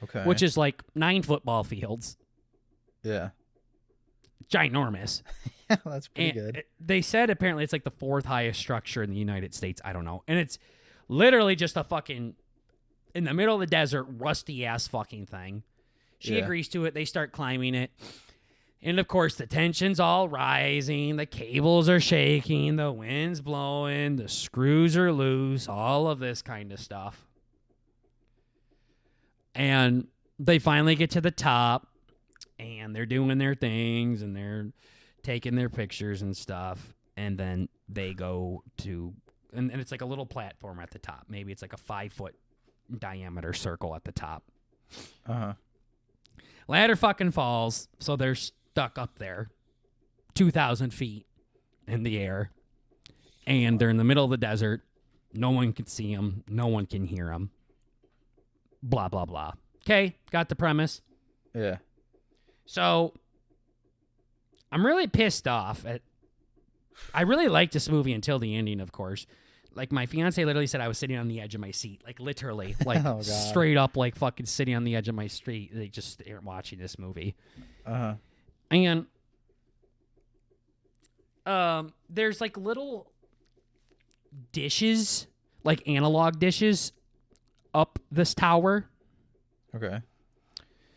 Okay. Which is like 9 football fields. Yeah. Ginormous. Yeah, that's pretty good. They said apparently it's like the 4th highest structure in the United States. I don't know. And it's literally just a fucking, in the middle of the desert, rusty-ass fucking thing. She agrees to it. They start climbing it. And, of course, the tension's all rising. The cables are shaking. The wind's blowing. The screws are loose. All of this kind of stuff. And they finally get to the top, and they're doing their things, and they're taking their pictures and stuff. And then they go to, and it's like a little platform at the top. Maybe it's like a 5-foot diameter circle at the top. Uh-huh. Ladder fucking falls, so they're stuck up there, 2,000 feet in the air. And they're in the middle of the desert. No one can see them. No one can hear them. Blah, blah, blah. Okay, got the premise. Yeah. So, I'm really pissed off at... I really liked this movie until the ending, of course. Like, my fiance literally said I was sitting on the edge of my seat. Like, literally. Like, straight up, like, fucking sitting on the edge of my seat. They just aren't watching this movie. Uh-huh. And... there's, like, little dishes, like analog dishes, up this tower. Okay.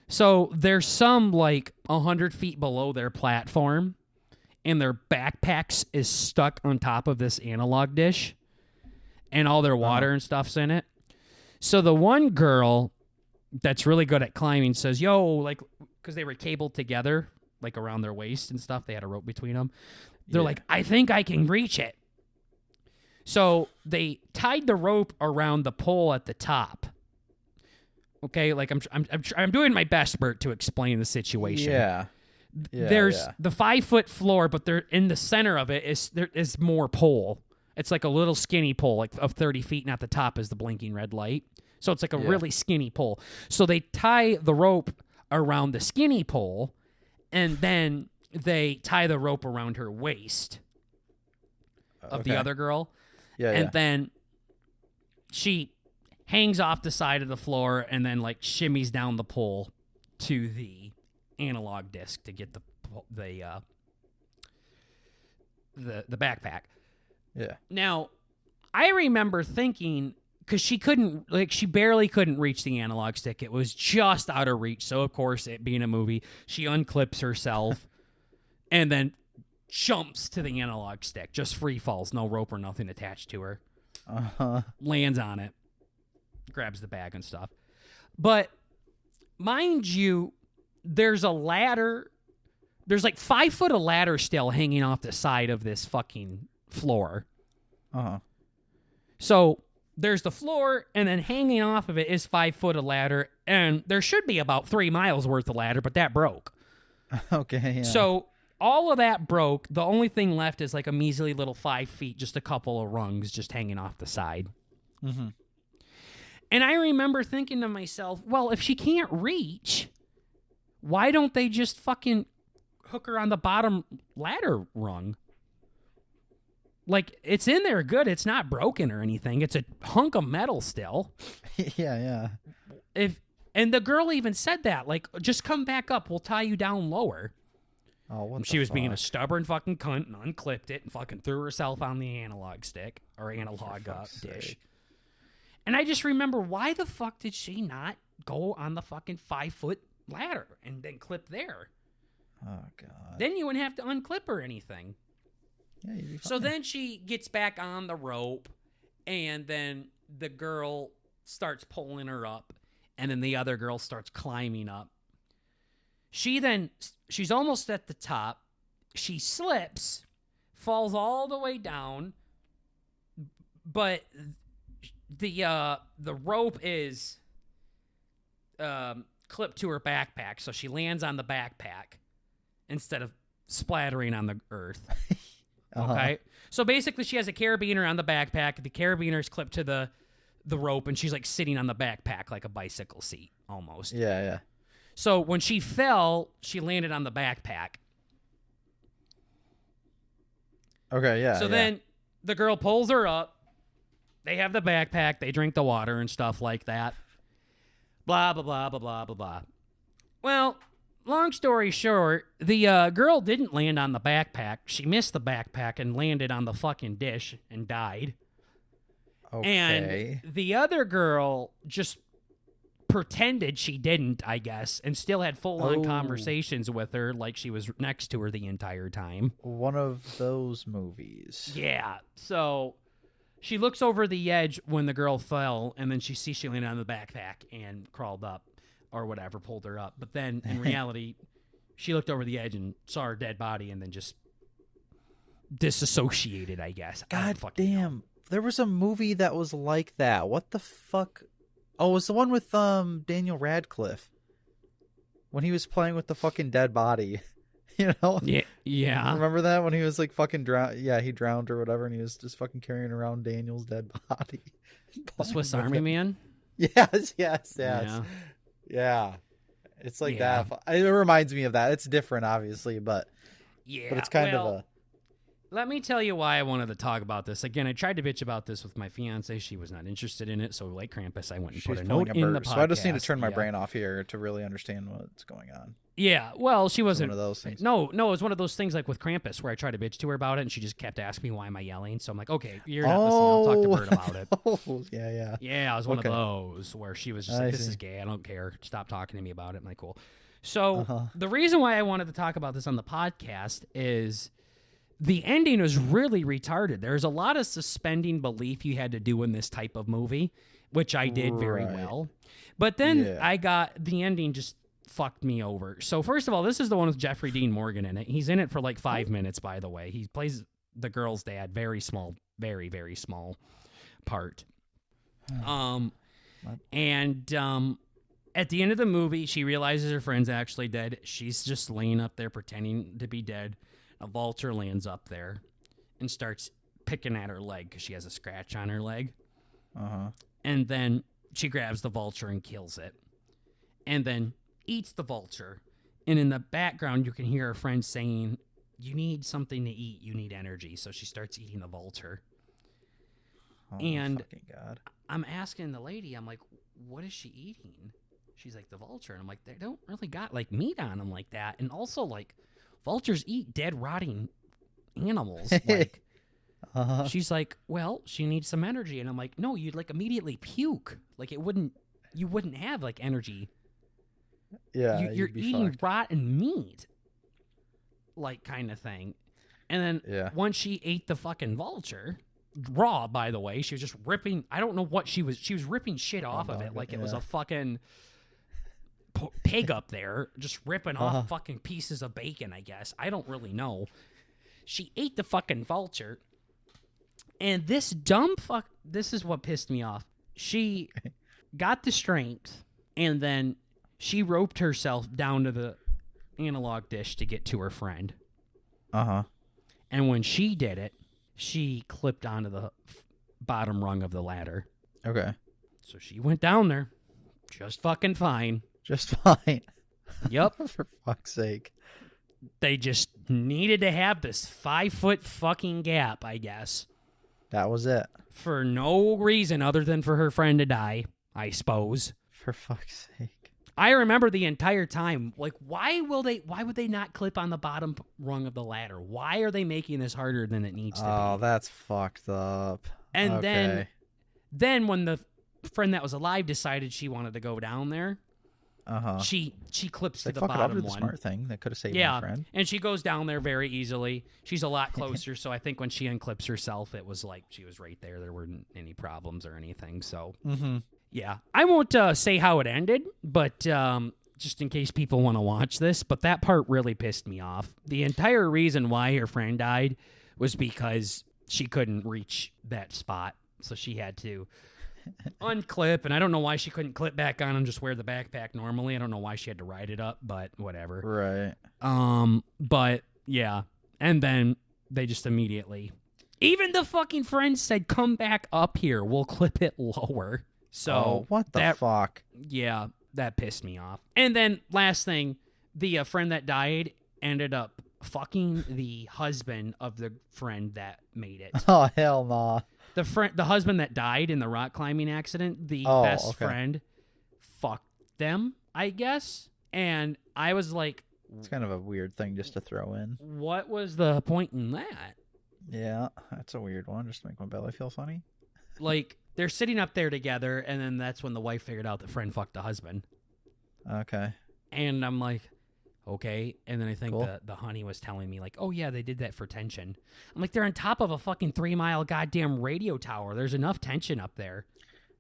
So there's some like 100 feet below their platform, and their backpacks is stuck on top of this analog dish, and all their water and stuff's in it. So the one girl that's really good at climbing says, yo, like, because they were cabled together, like around their waist and stuff. They had a rope between them. They're like, I think I can reach it. So they tied the rope around the pole at the top. Okay, like I'm doing my best, Bert, to explain the situation. Yeah. There's the 5-foot floor, but they're in the center of it is more pole. It's like a little skinny pole, like of 30 feet, and at the top is the blinking red light. So it's like a really skinny pole. So they tie the rope around the skinny pole, and then they tie the rope around her waist of the other girl. And then she hangs off the side of the floor and then like shimmies down the pole to the analog disc to get the backpack. Yeah. Now, I remember thinking, because she barely couldn't reach the analog stick. It was just out of reach. So, of course, it being a movie, she unclips herself and then jumps to the analog stick. Just free falls, no rope or nothing attached to her. Uh-huh. Lands on it. Grabs the bag and stuff. But, mind you, there's a ladder. There's like 5 foot of ladder still hanging off the side of this fucking floor. Uh-huh. So there's the floor, and then hanging off of it is 5 foot of ladder, and there should be about 3 miles worth of ladder, but that broke. Okay, yeah. So all of that broke. The only thing left is like a measly little 5 feet, just a couple of rungs just hanging off the side. Mm-hmm. And I remember thinking to myself, well, if she can't reach, Why don't they just fucking hook her on the bottom ladder rung? Like, it's in there good. It's not broken or anything. It's a hunk of metal still. Yeah. And the girl even said that, like, just come back up. We'll tie you down lower. Oh, what She was the being a fuck? stubborn fucking cunt and unclipped it and fucking threw herself on the analog stick or analog fuck's dish. sake. And I just remember, why the fuck did she not go on the fucking 5-foot ladder and then clip there? Oh, God. Then you wouldn't have to unclip or anything. Yeah, you'd be So fine. then she gets back on the rope, and then the girl starts pulling her up, and then the other girl starts climbing up. She's almost at the top. She slips, falls all the way down, but the rope is clipped to her backpack, so she lands on the backpack instead of splattering on the earth. Okay, so basically she has a carabiner on the backpack. The carabiner is clipped to the rope, and she's like sitting on the backpack like a bicycle seat almost. Yeah. So when she fell, she landed on the backpack. Okay, yeah. So then the girl pulls her up. They have the backpack. They drink the water and stuff like that. Blah, blah, blah, blah, blah, blah, blah. Well, long story short, the girl didn't land on the backpack. She missed the backpack and landed on the fucking dish and died. Okay. And the other girl just pretended she didn't, I guess, and still had full-on conversations with her like she was next to her the entire time. One of those movies. Yeah, so she looks over the edge when the girl fell, and then she sees she landed on the backpack and crawled up or whatever, pulled her up. But then, in reality, she looked over the edge and saw her dead body and then just disassociated, I guess. I don't God fucking know. damn. There was a movie that was like that. What the fuck? Oh, it was the one with Daniel Radcliffe. When he was playing with the fucking dead body. You know? Yeah. Remember that? When he was like fucking drowned? Yeah, he drowned or whatever, and he was just fucking carrying around Daniel's dead body. The Swiss Army Man? Yes. Yeah. Yeah. It's like Yeah. that. It reminds me of that. It's different, obviously, but Yeah. it's kind of a... Let me tell you why I wanted to talk about this. Again, I tried to bitch about this with my fiance. She was not interested in it. So, like Krampus, I went and put a note in the podcast. So I just need to turn my Yeah. brain off here to really understand what's going on. Yeah, well, she wasn't one of those things. No, it was one of those things like with Krampus where I tried to bitch to her about it, and she just kept asking me why am I yelling. So I'm like, okay, you're not listening. I'll talk to Bert about it. Oh, yeah. Yeah, it was one Okay. of those where she was just I like, this see. is gay. I don't care. Stop talking to me about it. I'm like, cool. So Uh-huh. the reason why I wanted to talk about this on the podcast is the ending was really retarded. There's a lot of suspending belief you had to do in this type of movie, which I did very Right. well. But then Yeah. I got the ending just fucked me over. So first of all, this is the one with Jeffrey Dean Morgan in it. He's in it for like 5 minutes, by the way. He plays the girl's dad, very small, very, very small part. And at the end of the movie, she realizes her friend's actually dead. She's just laying up there pretending to be dead. A vulture lands up there and starts picking at her leg because she has a scratch on her leg. Uh-huh. And then she grabs the vulture and kills it. And then eats the vulture. And in the background, you can hear her friend saying, you need something to eat. You need energy. So she starts eating the vulture. Oh, And- fucking God. I'm asking the lady, I'm like, what is she eating? She's like, the vulture. And I'm like, they don't really got like meat on them like that. And also, like, vultures eat dead, rotting animals. Like, Uh-huh. she's like, well, she needs some energy. And I'm like, no, you'd like immediately puke. Like, you wouldn't have like energy. Yeah, You're you'd be eating fucked. rotten meat, like, kind of thing. And then Yeah. once she ate the fucking vulture, raw, by the way, she was just ripping. I don't know what she was ripping shit off of it like it was yeah. a fucking pig up there, just ripping Uh-huh. off fucking pieces of bacon, I guess. I don't really know. She ate the fucking vulture, and this dumb fuck, this is what pissed me off. She got the strength, and then she roped herself down to the analog dish to get to her friend. Uh-huh. And when she did it, she clipped onto the bottom rung of the ladder. Okay. So she went down there just fucking fine. Just fine. Yep. For fuck's sake. They just needed to have this 5-foot fucking gap, I guess. That was it. For no reason other than for her friend to die, I suppose. For fuck's sake. I remember the entire time, like, why would they not clip on the bottom rung of the ladder? Why are they making this harder than it needs to be? Oh, that's fucked up. And okay. then when the friend that was alive decided she wanted to go down there, she clips to Like, the fuck it, I'll bottom do the one. smart thing that could have saved Yeah, my friend. and she goes down there very easily. She's a lot closer, so I think when she unclips herself, it was like she was right there. There weren't any problems or anything, so... Mm-hmm. Yeah, I won't say how it ended, but just in case people want to watch this, but that part really pissed me off. The entire reason why her friend died was because she couldn't reach that spot, so she had to unclip, and I don't know why she couldn't clip back on and just wear the backpack normally. I don't know why she had to ride it up, but whatever. Right. But yeah, and then they just immediately... Even the fucking friend said, come back up here, we'll clip it lower. So what the fuck? Yeah, that pissed me off. And then last thing, the friend that died ended up fucking the husband of the friend that made it. Oh, hell nah. The husband that died in the rock climbing accident, the best friend fucked them, I guess. And I was like, it's kind of a weird thing just to throw in. What was the point in that? Yeah, that's a weird one, just to make my belly feel funny. Like, they're sitting up there together, and then that's when the wife figured out the friend fucked the husband. Okay. And I'm like, okay. And then I think Cool. the honey was telling me, like, oh, yeah, they did that for tension. I'm like, they're on top of a fucking 3-mile goddamn radio tower. There's enough tension up there.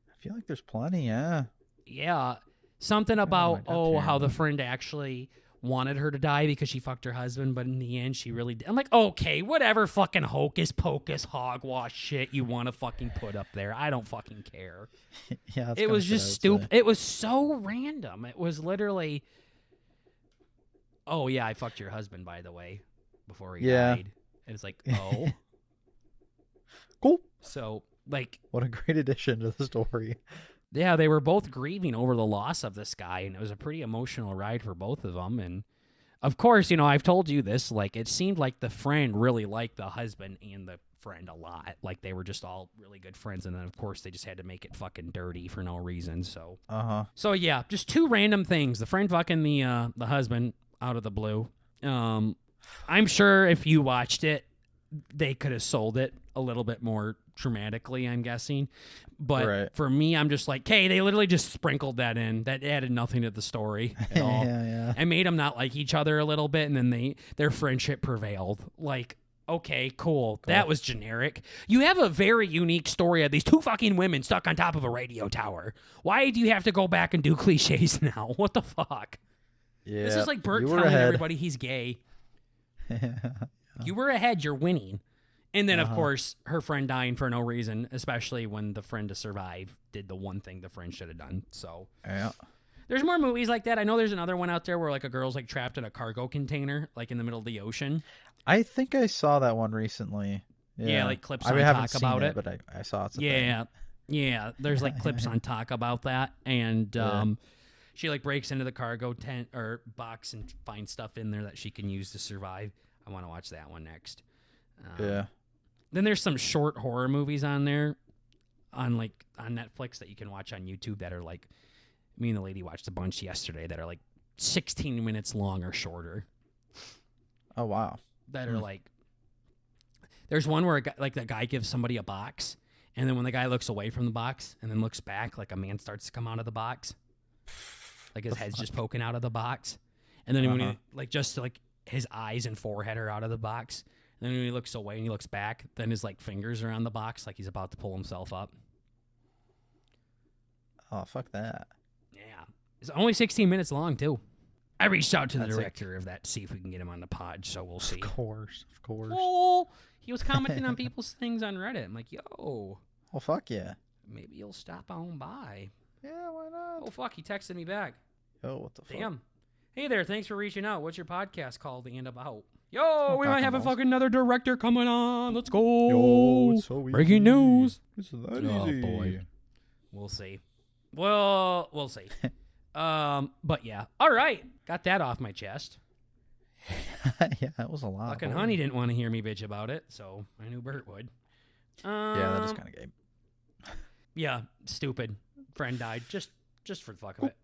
I feel like there's plenty, yeah. Yeah. Something about, my how the friend actually wanted her to die because she fucked her husband, but in the end, she really did. I'm like, okay, whatever fucking hocus pocus hogwash shit you want to fucking put up there. I don't fucking care. Yeah, It was just stupid. It was so random. It was literally, oh, yeah, I fucked your husband, by the way, before he died. And it's like, oh. Cool. So, like. What a great addition to the story. Yeah, they were both grieving over the loss of this guy, and it was a pretty emotional ride for both of them. And, of course, I've told you this, like, it seemed like the friend really liked the husband and the friend a lot. Like, they were just all really good friends, and then, of course, they just had to make it fucking dirty for no reason, so. So, yeah, just two random things. The friend fucking the husband out of the blue. I'm sure if you watched it, they could have sold it a little bit more dramatically, I'm guessing. But for me, I'm just like, hey, they literally just sprinkled that in. That added nothing to the story at all. Yeah. And made them not like each other a little bit, and then their friendship prevailed. Like, okay, cool. That was generic. You have a very unique story of these two fucking women stuck on top of a radio tower. Why do you have to go back and do cliches now? What the fuck? Yeah. This is like Bert telling everybody he's gay. You were ahead. You're winning. And then, of course, her friend dying for no reason, especially when the friend to survive did the one thing the friend should have done. So, yeah. There's more movies like that. I know there's another one out there where like a girl's like trapped in a cargo container, like in the middle of the ocean. I think I saw that one recently. Yeah, like clips on haven't talk about seen it. But I saw it. Yeah. There's like clips on talk about that, and she like breaks into the cargo tent or box and finds stuff in there that she can use to survive. I want to watch that one next. Then there's some short horror movies on there, on Netflix that you can watch on YouTube that are like, me and the lady watched a bunch yesterday that are like 16 minutes long or shorter. Oh wow! That are like, there's one where the guy gives somebody a box, and then when the guy looks away from the box and then looks back, like a man starts to come out of the box, like his head's just poking out of the box, and then when he his eyes and forehead are out of the box. And then when he looks away and he looks back, then his like fingers are on the box, like he's about to pull himself up. Oh, fuck that. Yeah. It's only 16 minutes long, too. I reached out to the director of that to see if we can get him on the pod, so we'll see. Of course. Oh, he was commenting on people's things on Reddit. I'm like, yo. Oh, fuck yeah. Maybe he'll stop on by. Yeah, why not? Oh, fuck, he texted me back. Oh, what the fuck? Damn. Hey there, thanks for reaching out. What's your podcast called and about? Yo, we might have a fucking another director coming on. Let's go. Yo, it's so easy. Breaking news. It's that Oh, easy. boy. We'll see. Well, we'll see. But yeah. All right. Got that off my chest. Yeah, that was a lot. Fucking Honey didn't want to hear me bitch about it, so I knew Bert would. Yeah, that is kind of gay. Yeah, stupid. Friend died just for the fuck of it.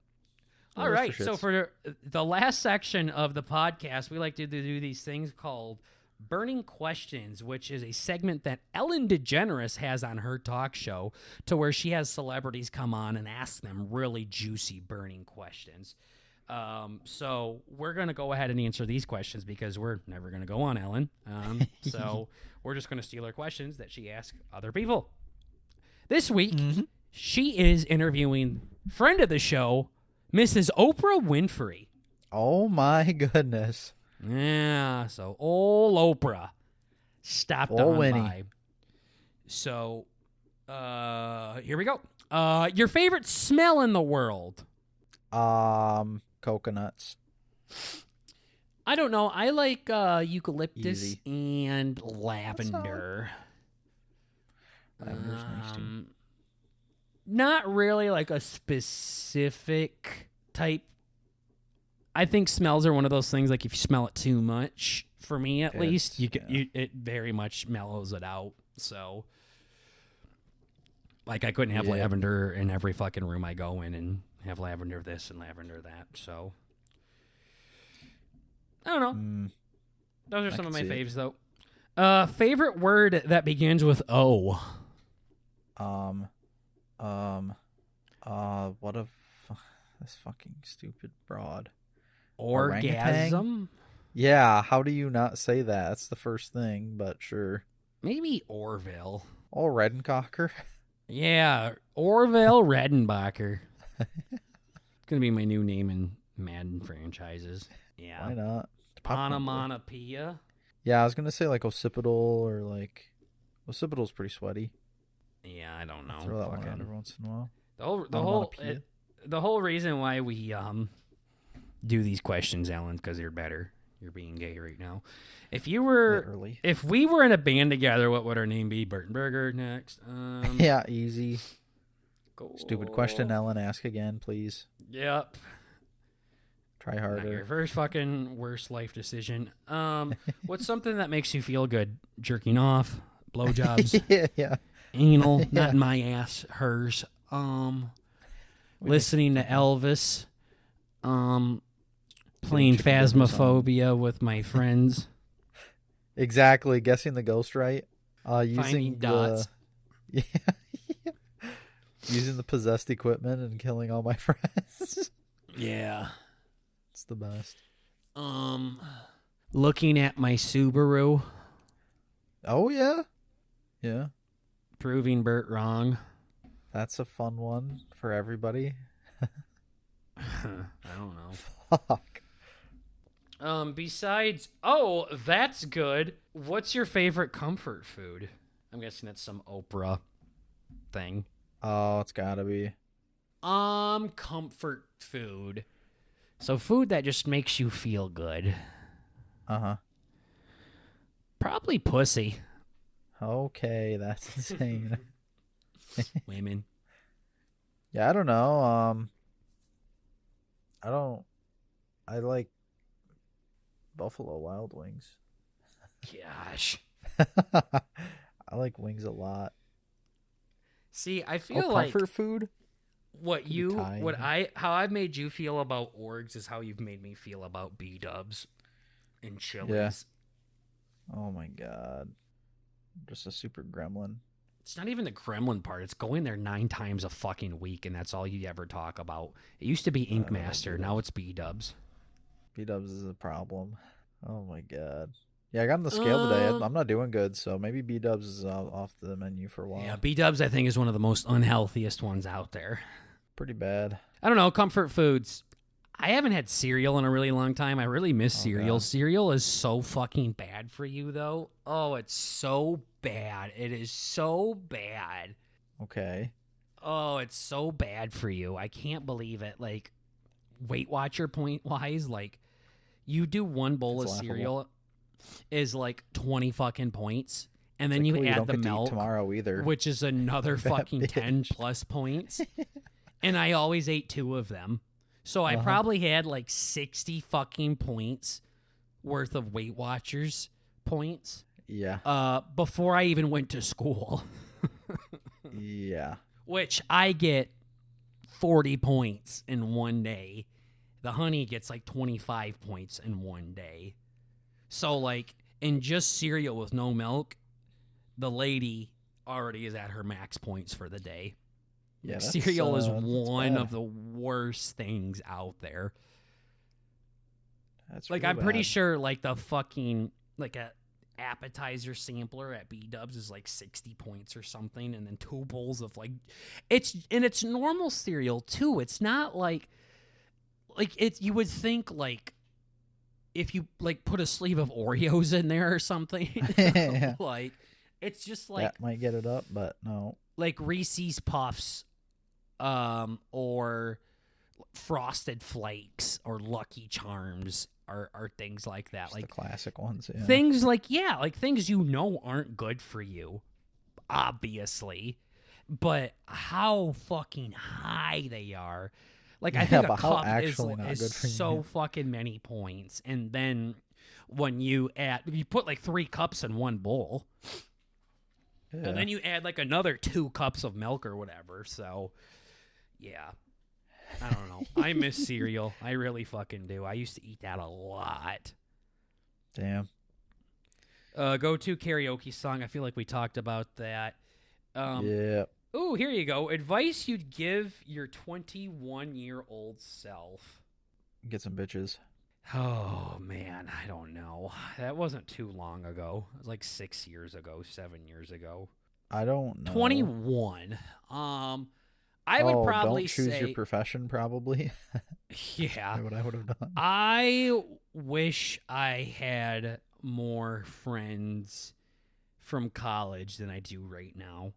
Well, All that's right, for so shits. for the last section of the podcast, we like to do these things called Burning Questions, which is a segment that Ellen DeGeneres has on her talk show to where she has celebrities come on and ask them really juicy burning questions. So we're going to go ahead and answer these questions because we're never going to go on Ellen. So we're just going to steal her questions that she asks other people. This week, she is interviewing friend of the show, Mrs. Oprah Winfrey. Oh my goodness. Yeah, so old Oprah stopped Old on Winnie. by. So, here we go. Your favorite smell in the world? Coconuts. I don't know. I like eucalyptus Easy. and lavender. Lavender's nice too. Not really like a specific type. I think smells are one of those things, like if you smell it too much, for me at least, it very much mellows it out. So, like, I couldn't have lavender in every fucking room I go in and have lavender this and lavender that. So, I don't know. Those are some of my faves, though. Favorite word that begins with O? What a this fucking stupid broad. Orgasm? Yeah, how do you not say that? That's the first thing, but sure. Maybe Orville. Oh, Redencocker. Yeah, Orville Redenbacher. It's going to be my new name in Madden franchises. Yeah. Why not? Onomatopoeia. Yeah, I was gonna say like occipital or like occipital's pretty sweaty. Yeah, I don't know. Throw that one out every once in a while. The whole reason why we do these questions, Alan, because you're better. You're being gay right now. If we were in a band together, what would our name be? Burtonberger next. Yeah, easy. Cool. Stupid question, Ellen. Ask again, please. Yep. Try Not harder. your first fucking worst life decision. What's something that makes you feel good? Jerking off, blowjobs, yeah. anal, not in my ass, hers. Listening to Elvis. Playing Phasmophobia with my friends. Exactly. Guessing the ghost right. Using Finding dots. Using the possessed equipment and killing all my friends. Yeah. It's the best. Looking at my Subaru. Oh, yeah. Yeah. Proving Bert wrong. That's a fun one for everybody. I don't know. Fuck. Besides, that's good. What's your favorite comfort food? I'm guessing that's some Oprah thing. Oh, it's gotta be. Comfort food. So food that just makes you feel good. Uh-huh. Probably pussy. Okay, that's insane. Women. Yeah, I don't know. I like Buffalo Wild Wings. Gosh. I like wings a lot. See, I feel like comfort food? how I've made you feel about orgs is how you've made me feel about B-dubs and Chili's. Yeah. Oh my god. Just a super gremlin. It's not even the gremlin part. It's going there 9 times a fucking week, and that's all you ever talk about. It used to be Ink Master. Now it's B-dubs. B-dubs is a problem. Oh my god. Yeah, I got on the scale today. I'm not doing good, so maybe B-dubs is off the menu for a while. Yeah, B-dubs I think is one of the most unhealthiest ones out there. Pretty bad. I don't know, comfort foods. I haven't had cereal in a really long time. I really miss cereal. God. Cereal is so fucking bad for you, though. Oh, it's so bad. It is so bad. Okay. Oh, it's so bad for you. I can't believe it. Like, Weight Watcher point-wise, like, you do one bowl It's of laughable. cereal is like 20 fucking points, and then Like, you cool, add don't the get to eat milk, tomorrow either. which is another Fat fucking bitch. 10 plus points. And I always ate 2 of them. So I probably had like 60 fucking points worth of Weight Watchers points before I even went to school. Yeah. Which I get 40 points in one day. The honey gets like 25 points in one day. So like in just cereal with no milk, the lady already is at her max points for the day. Yeah, cereal is one of the worst things out there. That's like real I'm pretty bad. sure like the fucking like a appetizer sampler at B-Dubs is like 60 points or something, and then 2 bowls of like it's normal cereal too. It's not like it you would think like if you like put a sleeve of Oreos in there or something. Yeah. Like it's just like That might get it up, but no. like Reese's Puffs or Frosted Flakes or Lucky Charms are things like that. Just like the classic ones. Yeah. things like things aren't good for you, obviously, but how fucking high they are. Like I think a but how cup actually not is good for so you. fucking many points, and then when you put like 3 cups in one bowl, Yeah. and then you add like another 2 cups of milk or whatever. So yeah, I don't know. I miss cereal. I really fucking do. I used to eat that a lot. Damn. Go-to karaoke song. I feel like we talked about that. Yeah. Ooh, here you go. Advice you'd give your 21-year-old self. Get some bitches. Oh, man. I don't know. That wasn't too long ago. It was like 6 years ago, 7 years ago. I don't know. 21. I would probably don't choose say your profession, probably. yeah. What I would have done. I wish I had more friends from college than I do right now.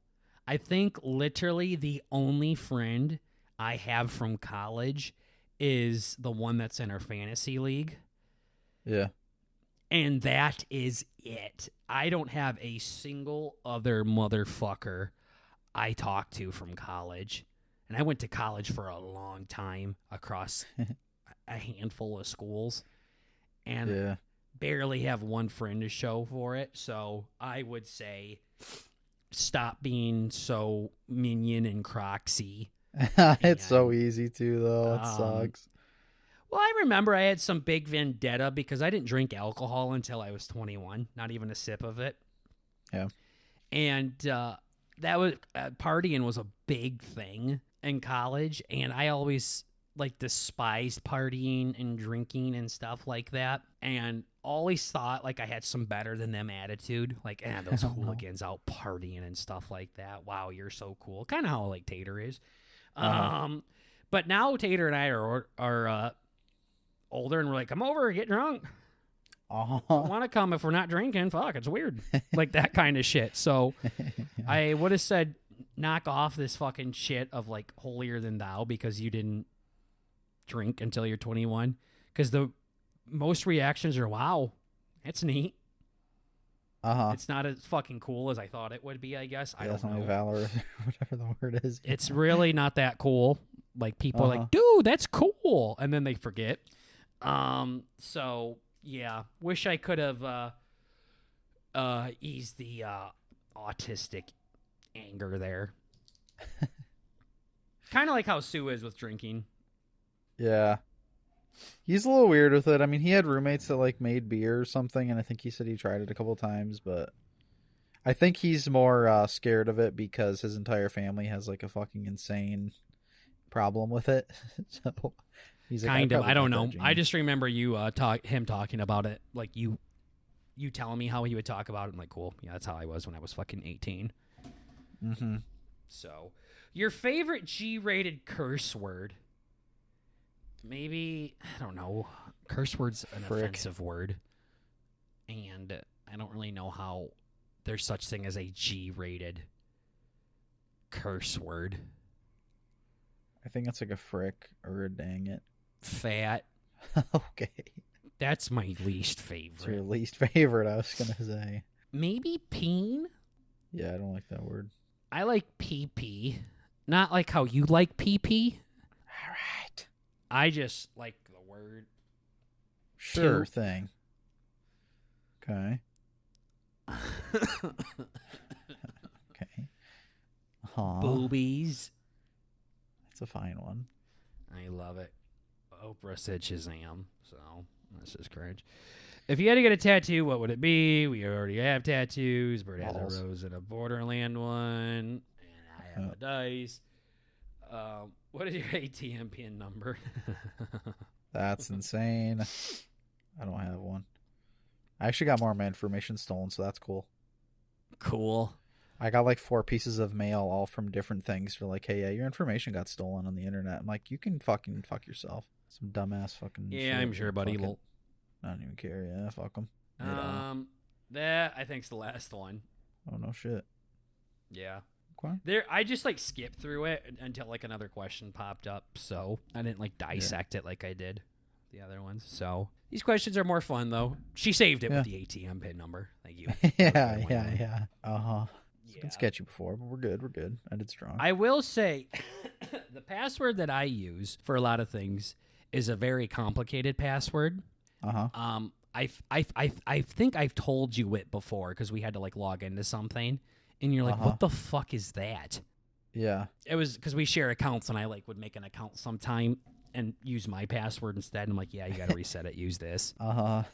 I think literally the only friend I have from college is the one that's in our fantasy league. Yeah. And that is it. I don't have a single other motherfucker I talk to from college. And I went to college for a long time across a handful of schools. And Yeah. barely have one friend to show for it. So I would say stop being so minion and croxy. It's so easy to, though. It sucks. Well, I remember I had some big vendetta because I didn't drink alcohol until I was 21, not even a sip of it. Yeah. And that was partying was a big thing in college, and I always like despised partying and drinking and stuff like that, and always thought like I had some better than them attitude, like those hooligans out partying and stuff like that. Wow, you're so cool. Kind of how like Tater is. But now Tater and I are older, and we're like, come over, get drunk. I want to come if we're not drinking. Fuck, it's weird. Like that kind of shit. So I would have said, knock off this fucking shit of like holier than thou because you didn't drink until you're 21. Because the most reactions are, wow, it's neat. It's not as fucking cool as I thought it would be, I guess. I don't know. Valor, whatever the word is. It's really not that cool. Like people are like, dude, that's cool. And then they forget. So yeah, wish I could have eased the autistic anger there. Kind of like how Sue is with drinking. Yeah. He's a little weird with it. I mean, he had roommates that like made beer or something, and I think he said he tried it a couple times, but I think he's more scared of it because his entire family has like a fucking insane problem with it. So he's like, kind of. I don't know. Gene. I just remember you him talking about it, like you telling me how he would talk about it. I'm like, cool. Yeah, that's how I was when I was fucking 18. Mm-hmm. So, your favorite G-rated curse word? Maybe, I don't know. Curse word's an offensive word. And I don't really know how there's such thing as a G-rated curse word. I think it's like a frick or a dang it. Fat. Okay. That's my least favorite. It's your least favorite, I was going to say. Maybe peen? Yeah, I don't like that word. I like pee-pee. Not like how you like pee-pee. All right. I just like the word. Sure Two. thing. Okay. Okay. Boobies. That's a fine one. I love it. Oprah said Shazam, so that's just cringe. If you had to get a tattoo, what would it be? We already have tattoos. Bert has Balls. a rose and a Borderland one, and I have a dice. What is your ATM pin number? That's insane. I don't have one. I actually got more of my information stolen, so that's cool. Cool. I got like 4 pieces of mail, all from different things. They're like, hey, yeah, your information got stolen on the internet. I'm like, you can fucking fuck yourself. Some dumbass fucking shit. Yeah, I'm sure, buddy. Fucking, I don't even care. Yeah, fuck them. That I think's the last one. Oh, no shit. Yeah. Okay. There, I just like skipped through it until like another question popped up, so I didn't like dissect it like I did the other ones. So these questions are more fun though. She saved it with the ATM pin number. Thank you. yeah. Uh-huh. It's Yeah. been sketchy before, but we're good. I did strong. I will say the password that I use for a lot of things is a very complicated password. Uh-huh. I think I've told you it before because we had to like log into something, and you're like, what the fuck is that? Yeah. It was because we share accounts, and I like would make an account sometime and use my password instead. And I'm like, yeah, you got to reset it. Use this. Uh-huh.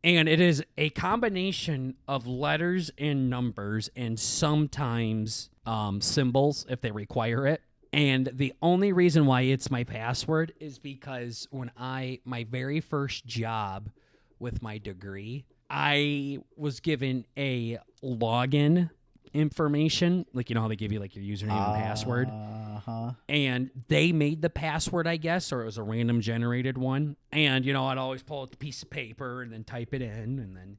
And it is a combination of letters and numbers, and sometimes symbols if they require it. And the only reason why it's my password is because when my very first job with my degree, I was given a login information, like, you know how they give you like your username and password. And they made the password, I guess, or it was a random generated one. And, you know, I'd always pull out the piece of paper and then type it in and then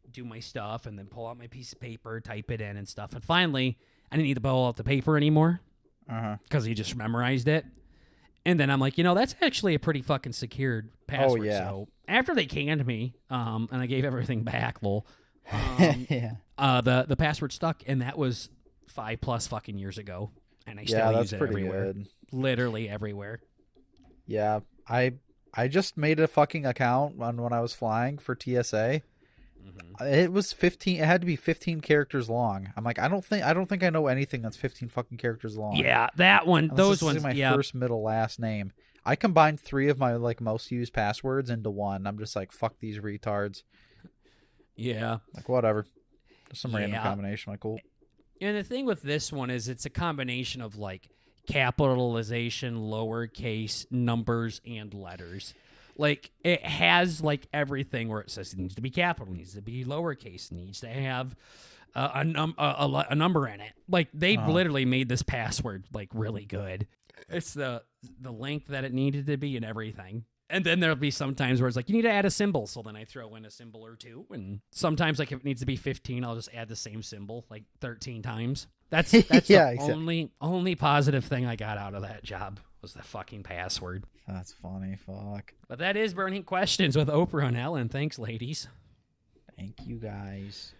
do my stuff and then pull out my piece of paper, type it in and stuff. And finally, I didn't need to pull out the paper anymore because he just memorized it. And then I'm like, you know, that's actually a pretty fucking secured password. Oh, yeah. So after they canned me and I gave everything back, Yeah. the password stuck, and that was 5+ fucking years ago. And I still use it everywhere. Good. Literally everywhere. Yeah, I just made a fucking account when I was flying for TSA. It was 15. It had to be 15 characters long. I'm like, I don't think I know anything that's 15 fucking characters long. Yeah, that one. Unless those this is ones. my first, middle, last name. I combined 3 of my like most used passwords into one. I'm just like, fuck these retards. Yeah. Like whatever. Just some random combination. Like cool. And the thing with this one is it's a combination of like capitalization, lowercase, numbers, and letters. Like it has like everything where it says it needs to be capital, needs to be lowercase, needs to have a number in it. Like they literally made this password like really good. It's the length that it needed to be and everything. And then there'll be some times where it's like, you need to add a symbol. So then I throw in a symbol or 2. And sometimes, like, if it needs to be 15, I'll just add the same symbol, like, 13 times. That's Yeah, the only positive thing I got out of that job was the fucking password. That's funny. Fuck. But that is Burning Questions with Oprah and Ellen. Thanks, ladies. Thank you, guys.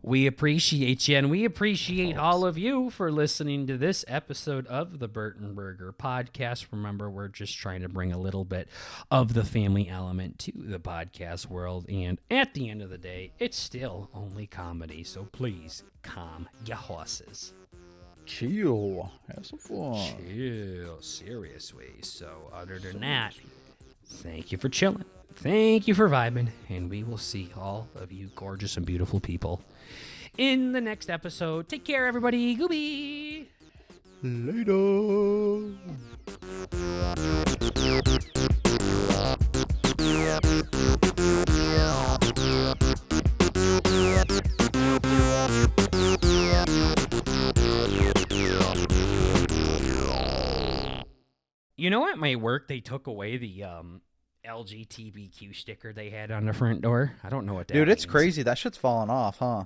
We appreciate you, and we appreciate all of you for listening to this episode of the Burton Burger Podcast. Remember, we're just trying to bring a little bit of the family element to the podcast world, and at the end of the day, it's still only comedy, so please calm your horses. Chill. Have some fun. Chill. Seriously. So, other than that, thank you for chilling. Thank you for vibing, and we will see all of you gorgeous and beautiful people in the next episode. Take care, everybody. Gooby. Later. You know, at my work, they took away the LGBTQ sticker they had on the front door. I don't know what that Dude, it's means. crazy. That shit's falling off, huh?